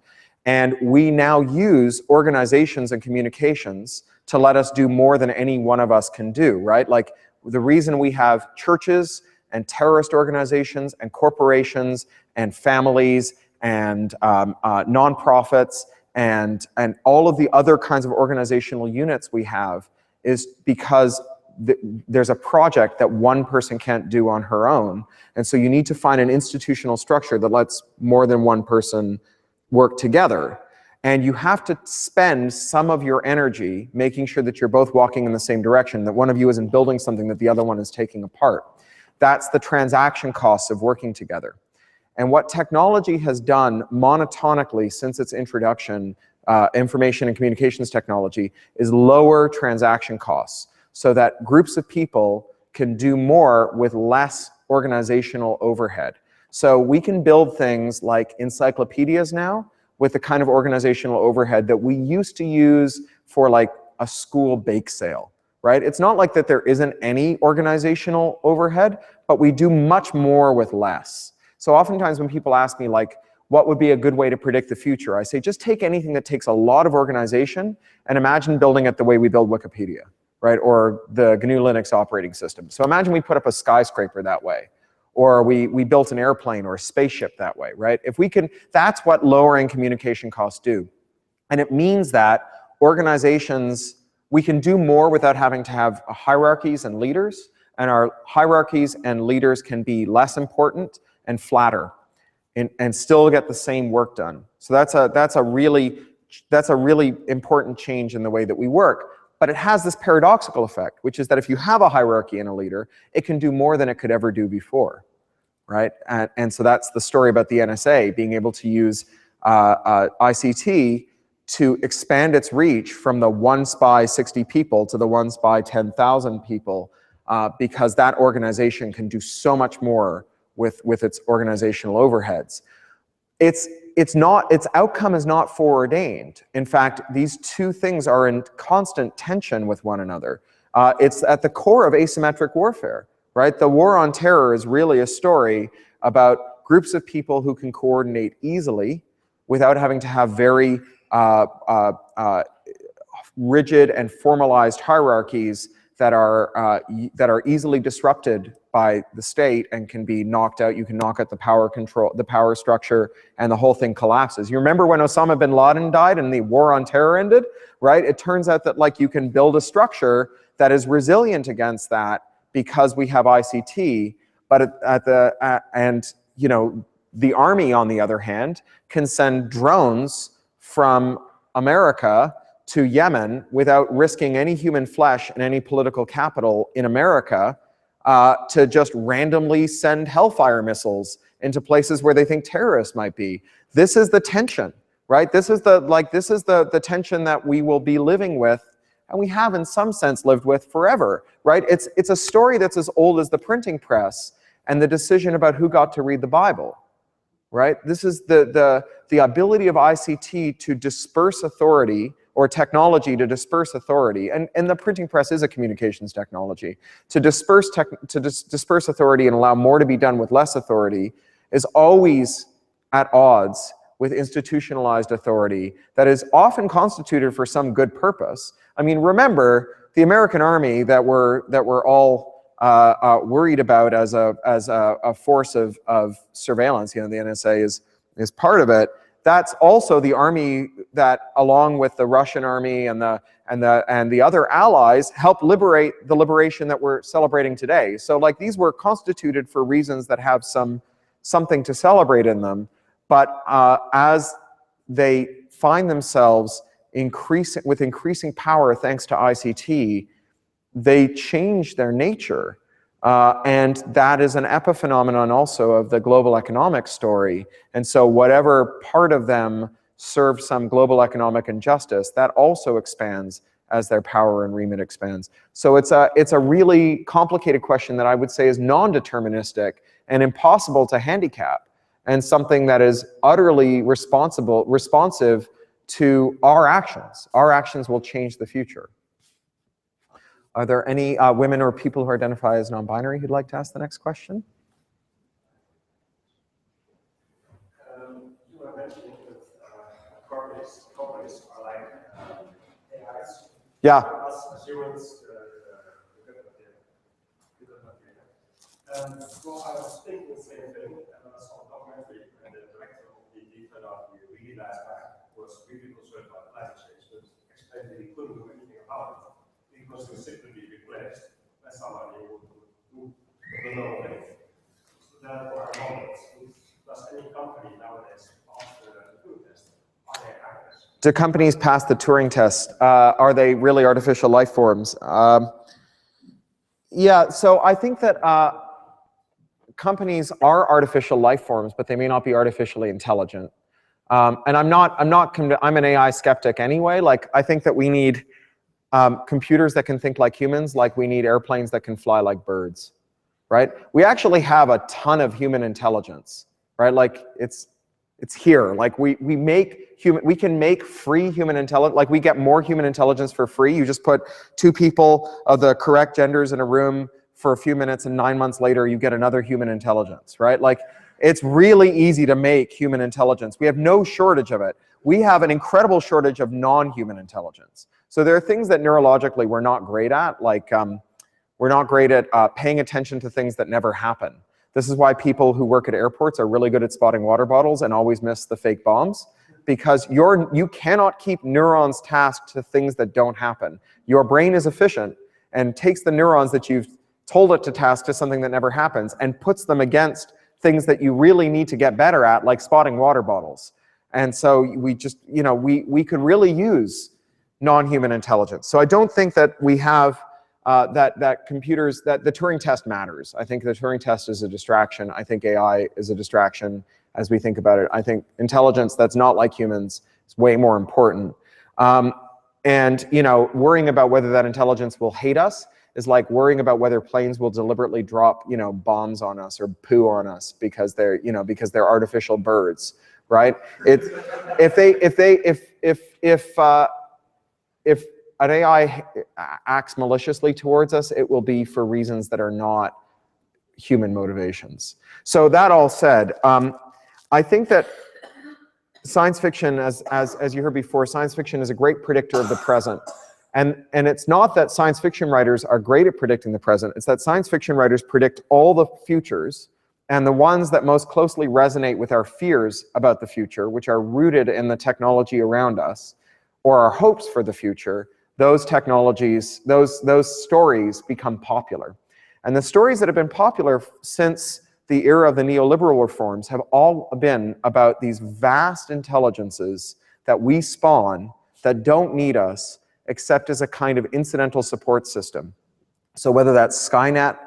And we now use organizations and communications to let us do more than any one of us can do, right? Like the reason we have churches and terrorist organizations and corporations and families and nonprofits and all of the other kinds of organizational units we have is because there's a project that one person can't do on her own. And so you need to find an institutional structure that lets more than one person work together. And you have to spend some of your energy making sure that you're both walking in the same direction, that one of you isn't building something that the other one is taking apart. That's the transaction costs of working together. And what technology has done monotonically since its introduction, information and communications technology, is lower transaction costs so that groups of people can do more with less organizational overhead. So we can build things like encyclopedias now with the kind of organizational overhead that we used to use for like a school bake sale, right? It's not like that there isn't any organizational overhead, but we do much more with less. So oftentimes when people ask me like, what would be a good way to predict the future? I say, just take anything that takes a lot of organization and imagine building it the way we build Wikipedia, right? Or the GNU Linux operating system. So imagine we put up a skyscraper that way, or we built an airplane or a spaceship that way, right? If we can, that's what lowering communication costs do. And it means that organizations, we can do more without having to have hierarchies and leaders, and our hierarchies and leaders can be less important and flatter and still get the same work done. So that's a really important change in the way that we work. But it has this paradoxical effect, which is that if you have a hierarchy and a leader, it can do more than it could ever do before, right? And so that's the story about the NSA being able to use ICT to expand its reach from the one spy 60 people to the one spy 10,000 people, because that organization can do so much more with its organizational overheads. Its outcome is not foreordained. In fact, these two things are in constant tension with one another. It's at the core of asymmetric warfare, right? The war on terror is really a story about groups of people who can coordinate easily without having to have very rigid and formalized hierarchies that are easily disrupted by the state and can be knocked out. You can knock out the power control, the power structure, and the whole thing collapses. You remember when Osama bin Laden died and the war on terror ended, right? It turns out that like you can build a structure that is resilient against that because we have ICT. But you know, the army, on the other hand, can send drones from America to Yemen without risking any human flesh and any political capital in America to just randomly send Hellfire missiles into places where they think terrorists might be. This is the tension, right? This is the tension that we will be living with, and we have in some sense lived with forever, right? It's a story that's as old as the printing press and the decision about who got to read the Bible, right? This is the ability of ICT to disperse authority, or technology to disperse authority, and the printing press is a communications technology, to disperse authority and allow more to be done with less authority is always at odds with institutionalized authority that is often constituted for some good purpose. I mean, remember the American army that we're all worried about as a force of surveillance. You know, the NSA is part of it. That's also the army that, along with the Russian army and the other allies, helped liberate the liberation that we're celebrating today. So, like, these were constituted for reasons that have something to celebrate in them. but as they find themselves with increasing power thanks to ICT, they change their nature. And that is an epiphenomenon also of the global economic story. And so whatever part of them serves some global economic injustice, that also expands as their power and remit expands. So it's a really complicated question that I would say is non-deterministic and impossible to handicap, and something that is utterly responsive to our actions. Our actions will change the future. Are there any women or people who identify as non-binary who'd like to ask the next question? You were mentioning that companies are like AIs. Yeah. Us as humans, well, I was thinking the same thing, and I saw a documentary, and the director of the deep dive we really last back was really concerned about climate change, but explained that he couldn't do anything about it because it was simply be replaced by somebody who would do the low rate. So therefore, I wondered, does any company nowadays pass the Turing test? Are they hackers? Do companies pass the Turing test? Are they really artificial life forms? Yeah, so I think that companies are artificial life forms, but they may not be artificially intelligent. And I'm an AI skeptic anyway. Like, I think that we need computers that can think like humans, like we need airplanes that can fly like birds, right? We actually have a ton of human intelligence, right? Like, it's here. Like, we can make free human intelligence. Like, we get more human intelligence for free. You just put two people of the correct genders in a room for a few minutes, and 9 months later, you get another human intelligence, right? Like, it's really easy to make human intelligence. We have no shortage of it. We have an incredible shortage of non-human intelligence. So there are things that neurologically we're not great at, like we're not great at paying attention to things that never happen. This is why people who work at airports are really good at spotting water bottles and always miss the fake bombs, because you cannot keep neurons tasked to things that don't happen. Your brain is efficient and takes the neurons that you've told it to task to something that never happens and puts them against things that you really need to get better at, like spotting water bottles. And so we just, we could really use non-human intelligence. So I don't think that we have that the Turing test matters. I think the Turing test is a distraction. I think AI is a distraction as we think about it. I think intelligence that's not like humans is way more important. And worrying about whether that intelligence will hate us is like worrying about whether planes will deliberately drop, bombs on us or poo on us because they're artificial birds, right? If an AI acts maliciously towards us, it will be for reasons that are not human motivations. So that all said, I think that science fiction, as you heard before, science fiction is a great predictor of the present. And it's not that science fiction writers are great at predicting the present, it's that science fiction writers predict all the futures, and the ones that most closely resonate with our fears about the future, which are rooted in the technology around us, or our hopes for the future, those technologies, those stories become popular. And the stories that have been popular since the era of the neoliberal reforms have all been about these vast intelligences that we spawn that don't need us, except as a kind of incidental support system. So whether that's Skynet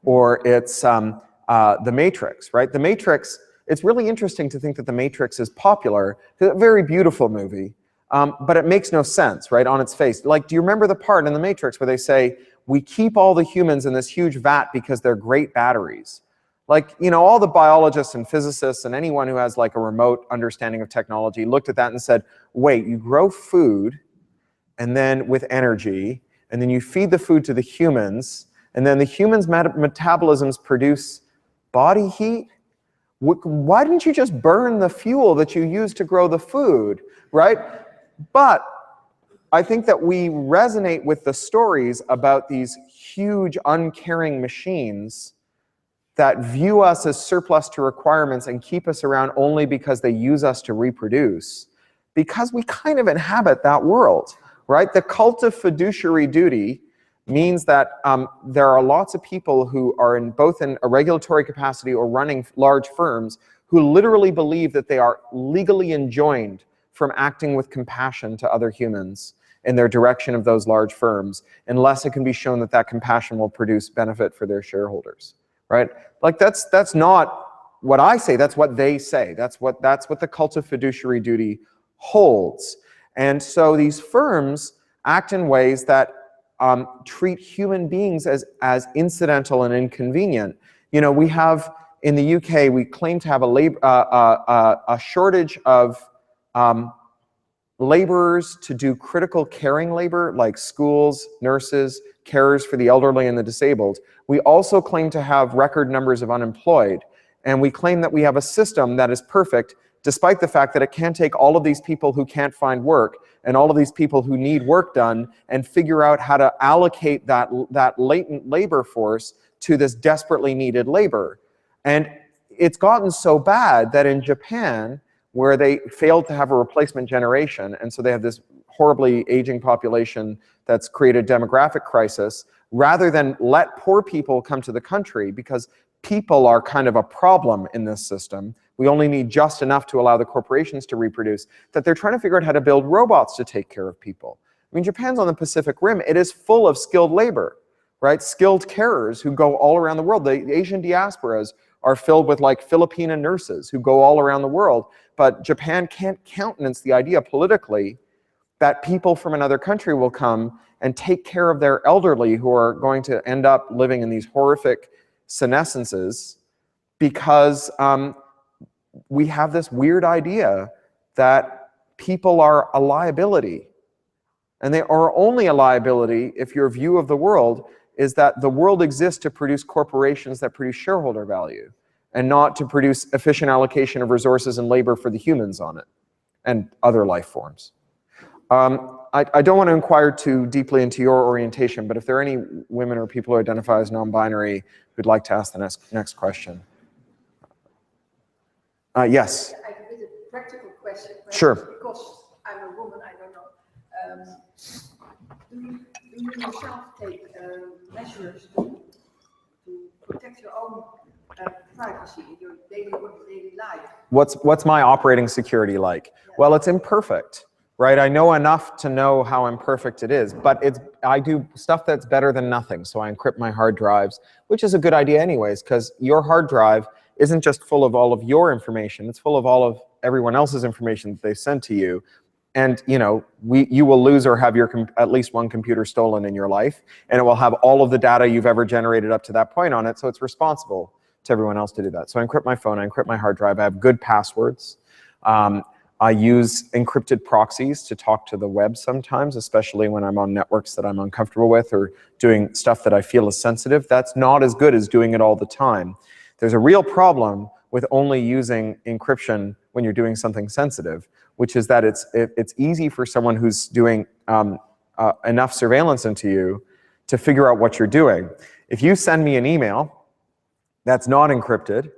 or it's The Matrix, right? The Matrix, it's really interesting to think that The Matrix is popular. It's a very beautiful movie, but it makes no sense, right, on its face. Like, do you remember the part in The Matrix where they say, we keep all the humans in this huge vat because they're great batteries? Like, all the biologists and physicists and anyone who has like a remote understanding of technology looked at that and said, wait, you grow food, and then with energy, and then you feed the food to the humans, and then the humans' metabolisms produce body heat? Why didn't you just burn the fuel that you used to grow the food, right? But I think that we resonate with the stories about these huge, uncaring machines that view us as surplus to requirements and keep us around only because they use us to reproduce, because we kind of inhabit that world. Right? The cult of fiduciary duty means that there are lots of people who are both in a regulatory capacity or running large firms who literally believe that they are legally enjoined from acting with compassion to other humans in their direction of those large firms, unless it can be shown that that compassion will produce benefit for their shareholders, right? Like that's not what I say, that's what they say. That's what the cult of fiduciary duty holds. And so these firms act in ways that treat human beings as incidental and inconvenient. You know, we have, in the UK, we claim to have a shortage of laborers to do critical caring labor, like schools, nurses, carers for the elderly and the disabled. We also claim to have record numbers of unemployed. And we claim that we have a system that is perfect, despite the fact that it can take all of these people who can't find work and all of these people who need work done and figure out how to allocate that latent labor force to this desperately needed labor. And it's gotten so bad that in Japan, where they failed to have a replacement generation, and so they have this horribly aging population that's created a demographic crisis, rather than let poor people come to the country, because people are kind of a problem in this system, we only need just enough to allow the corporations to reproduce, that they're trying to figure out how to build robots to take care of people. I mean, Japan's on the Pacific Rim. It is full of skilled labor, right? Skilled carers who go all around the world. The Asian diasporas are filled with like Filipina nurses who go all around the world. But Japan can't countenance the idea politically that people from another country will come and take care of their elderly who are going to end up living in these horrific senescences, because we have this weird idea that people are a liability. And they are only a liability if your view of the world is that the world exists to produce corporations that produce shareholder value, and not to produce efficient allocation of resources and labor for the humans on it and other life forms. I don't want to inquire too deeply into your orientation, but if there are any women or people who identify as non-binary who'd like to ask the next question. Yes? I have a bit of a practical question. Sure. Because I'm a woman, I don't know. Do you yourself take measures to protect your own privacy in your daily life? What's my operating security like? Yeah. Well, it's imperfect, right? I know enough to know how imperfect it is, but I do stuff that's better than nothing. So I encrypt my hard drives, which is a good idea anyways, because your hard drive isn't just full of all of your information, it's full of all of everyone else's information that they sent to you. And you know, you will lose or have at least one computer stolen in your life, and it will have all of the data you've ever generated up to that point on it, so it's responsible to everyone else to do that. So I encrypt my phone, I encrypt my hard drive, I have good passwords. I use encrypted proxies to talk to the web sometimes, especially when I'm on networks that I'm uncomfortable with or doing stuff that I feel is sensitive. That's not as good as doing it all the time. There's a real problem with only using encryption when you're doing something sensitive, which is that it's easy for someone who's doing enough surveillance into you to figure out what you're doing. If you send me an email that's not encrypted,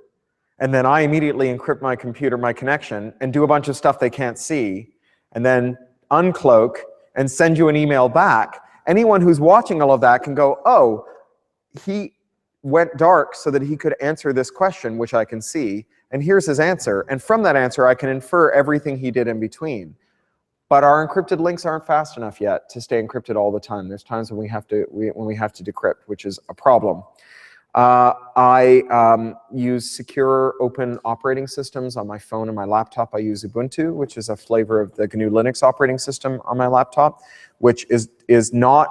and then I immediately encrypt my computer, my connection, and do a bunch of stuff they can't see, and then uncloak and send you an email back, anyone who's watching all of that can go, oh, he went dark so that he could answer this question, which I can see, and here's his answer. And from that answer, I can infer everything he did in between. But our encrypted links aren't fast enough yet to stay encrypted all the time. There's times when we have to decrypt, which is a problem. I use secure open operating systems on my phone and my laptop. I use Ubuntu, which is a flavor of the GNU Linux operating system on my laptop, which is not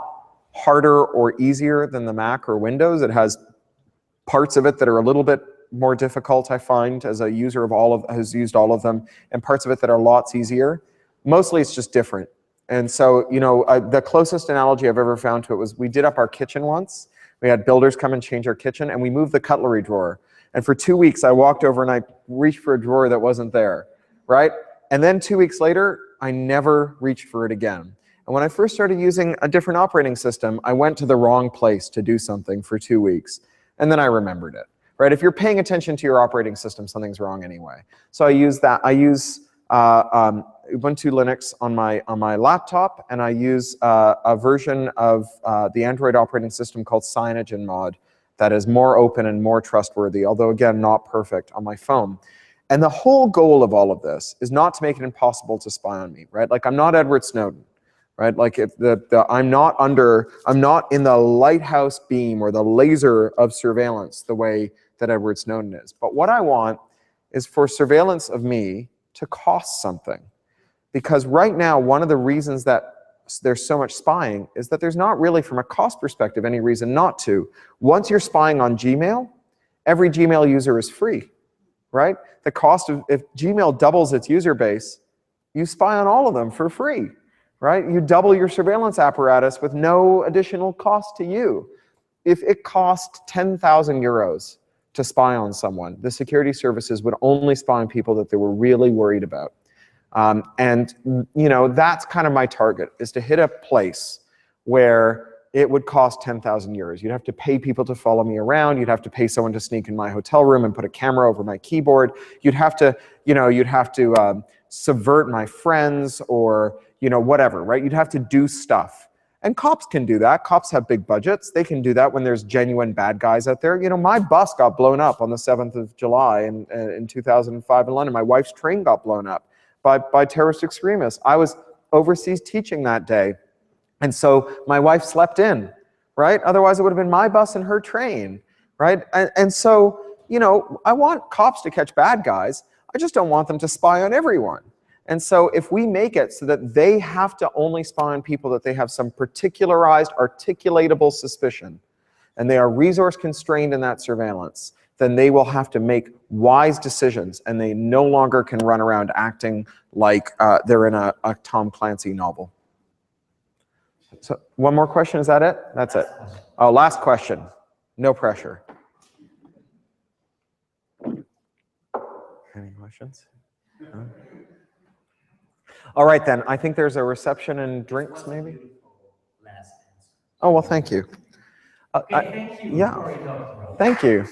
harder or easier than the Mac or Windows. It has parts of it that are a little bit more difficult, I find, as a user of who's used all of them, and parts of it that are lots easier. Mostly it's just different. And so, you know, the closest analogy I've ever found to it was we did up our kitchen once. We had builders come and change our kitchen, and we moved the cutlery drawer. And for 2 weeks, I walked over and I reached for a drawer that wasn't there, right? And then 2 weeks later, I never reached for it again. And when I first started using a different operating system, I went to the wrong place to do something for 2 weeks. And then I remembered it, right? If you're paying attention to your operating system, something's wrong anyway. So I use that. I use Ubuntu Linux on my laptop, and I use a version of the Android operating system called CyanogenMod that is more open and more trustworthy, although again, not perfect, on my phone. And the whole goal of all of this is not to make it impossible to spy on me, right? Like, I'm not Edward Snowden, right? Like, if I'm not in the lighthouse beam or the laser of surveillance the way that Edward Snowden is. But what I want is for surveillance of me to cost something. Because right now, one of the reasons that there's so much spying is that there's not really, from a cost perspective, any reason not to. Once you're spying on Gmail, every Gmail user is free, right? The cost of, if Gmail doubles its user base, you spy on all of them for free, right? You double your surveillance apparatus with no additional cost to you. If it cost 10,000 euros to spy on someone, the security services would only spy on people that they were really worried about. And you know, that's kind of my target, is to hit a place where it would cost 10,000 euros. You'd have to pay people to follow me around. You'd have to pay someone to sneak in my hotel room and put a camera over my keyboard. You'd have to, you know, subvert my friends, or, you know, whatever, right? You'd have to do stuff. And cops can do that. Cops have big budgets. They can do that when there's genuine bad guys out there. You know, my bus got blown up on the 7th of July in 2005 in London. My wife's train got blown up by terrorist extremists. I was overseas teaching that day. And so my wife slept in, right? Otherwise it would have been my bus and her train, right? And so, you know, I want cops to catch bad guys. I just don't want them to spy on everyone. And so if we make it so that they have to only spy on people that they have some particularized, articulatable suspicion, and they are resource constrained in that surveillance, then they will have to make wise decisions, and they no longer can run around acting like they're in a Tom Clancy novel. So one more question, is that it? That's it. Oh, last question. No pressure. Any questions? No? All right then, I think there's a reception and drinks maybe? Oh, well, thank you. Thank you, yeah. Cory Doctorow. Thank you.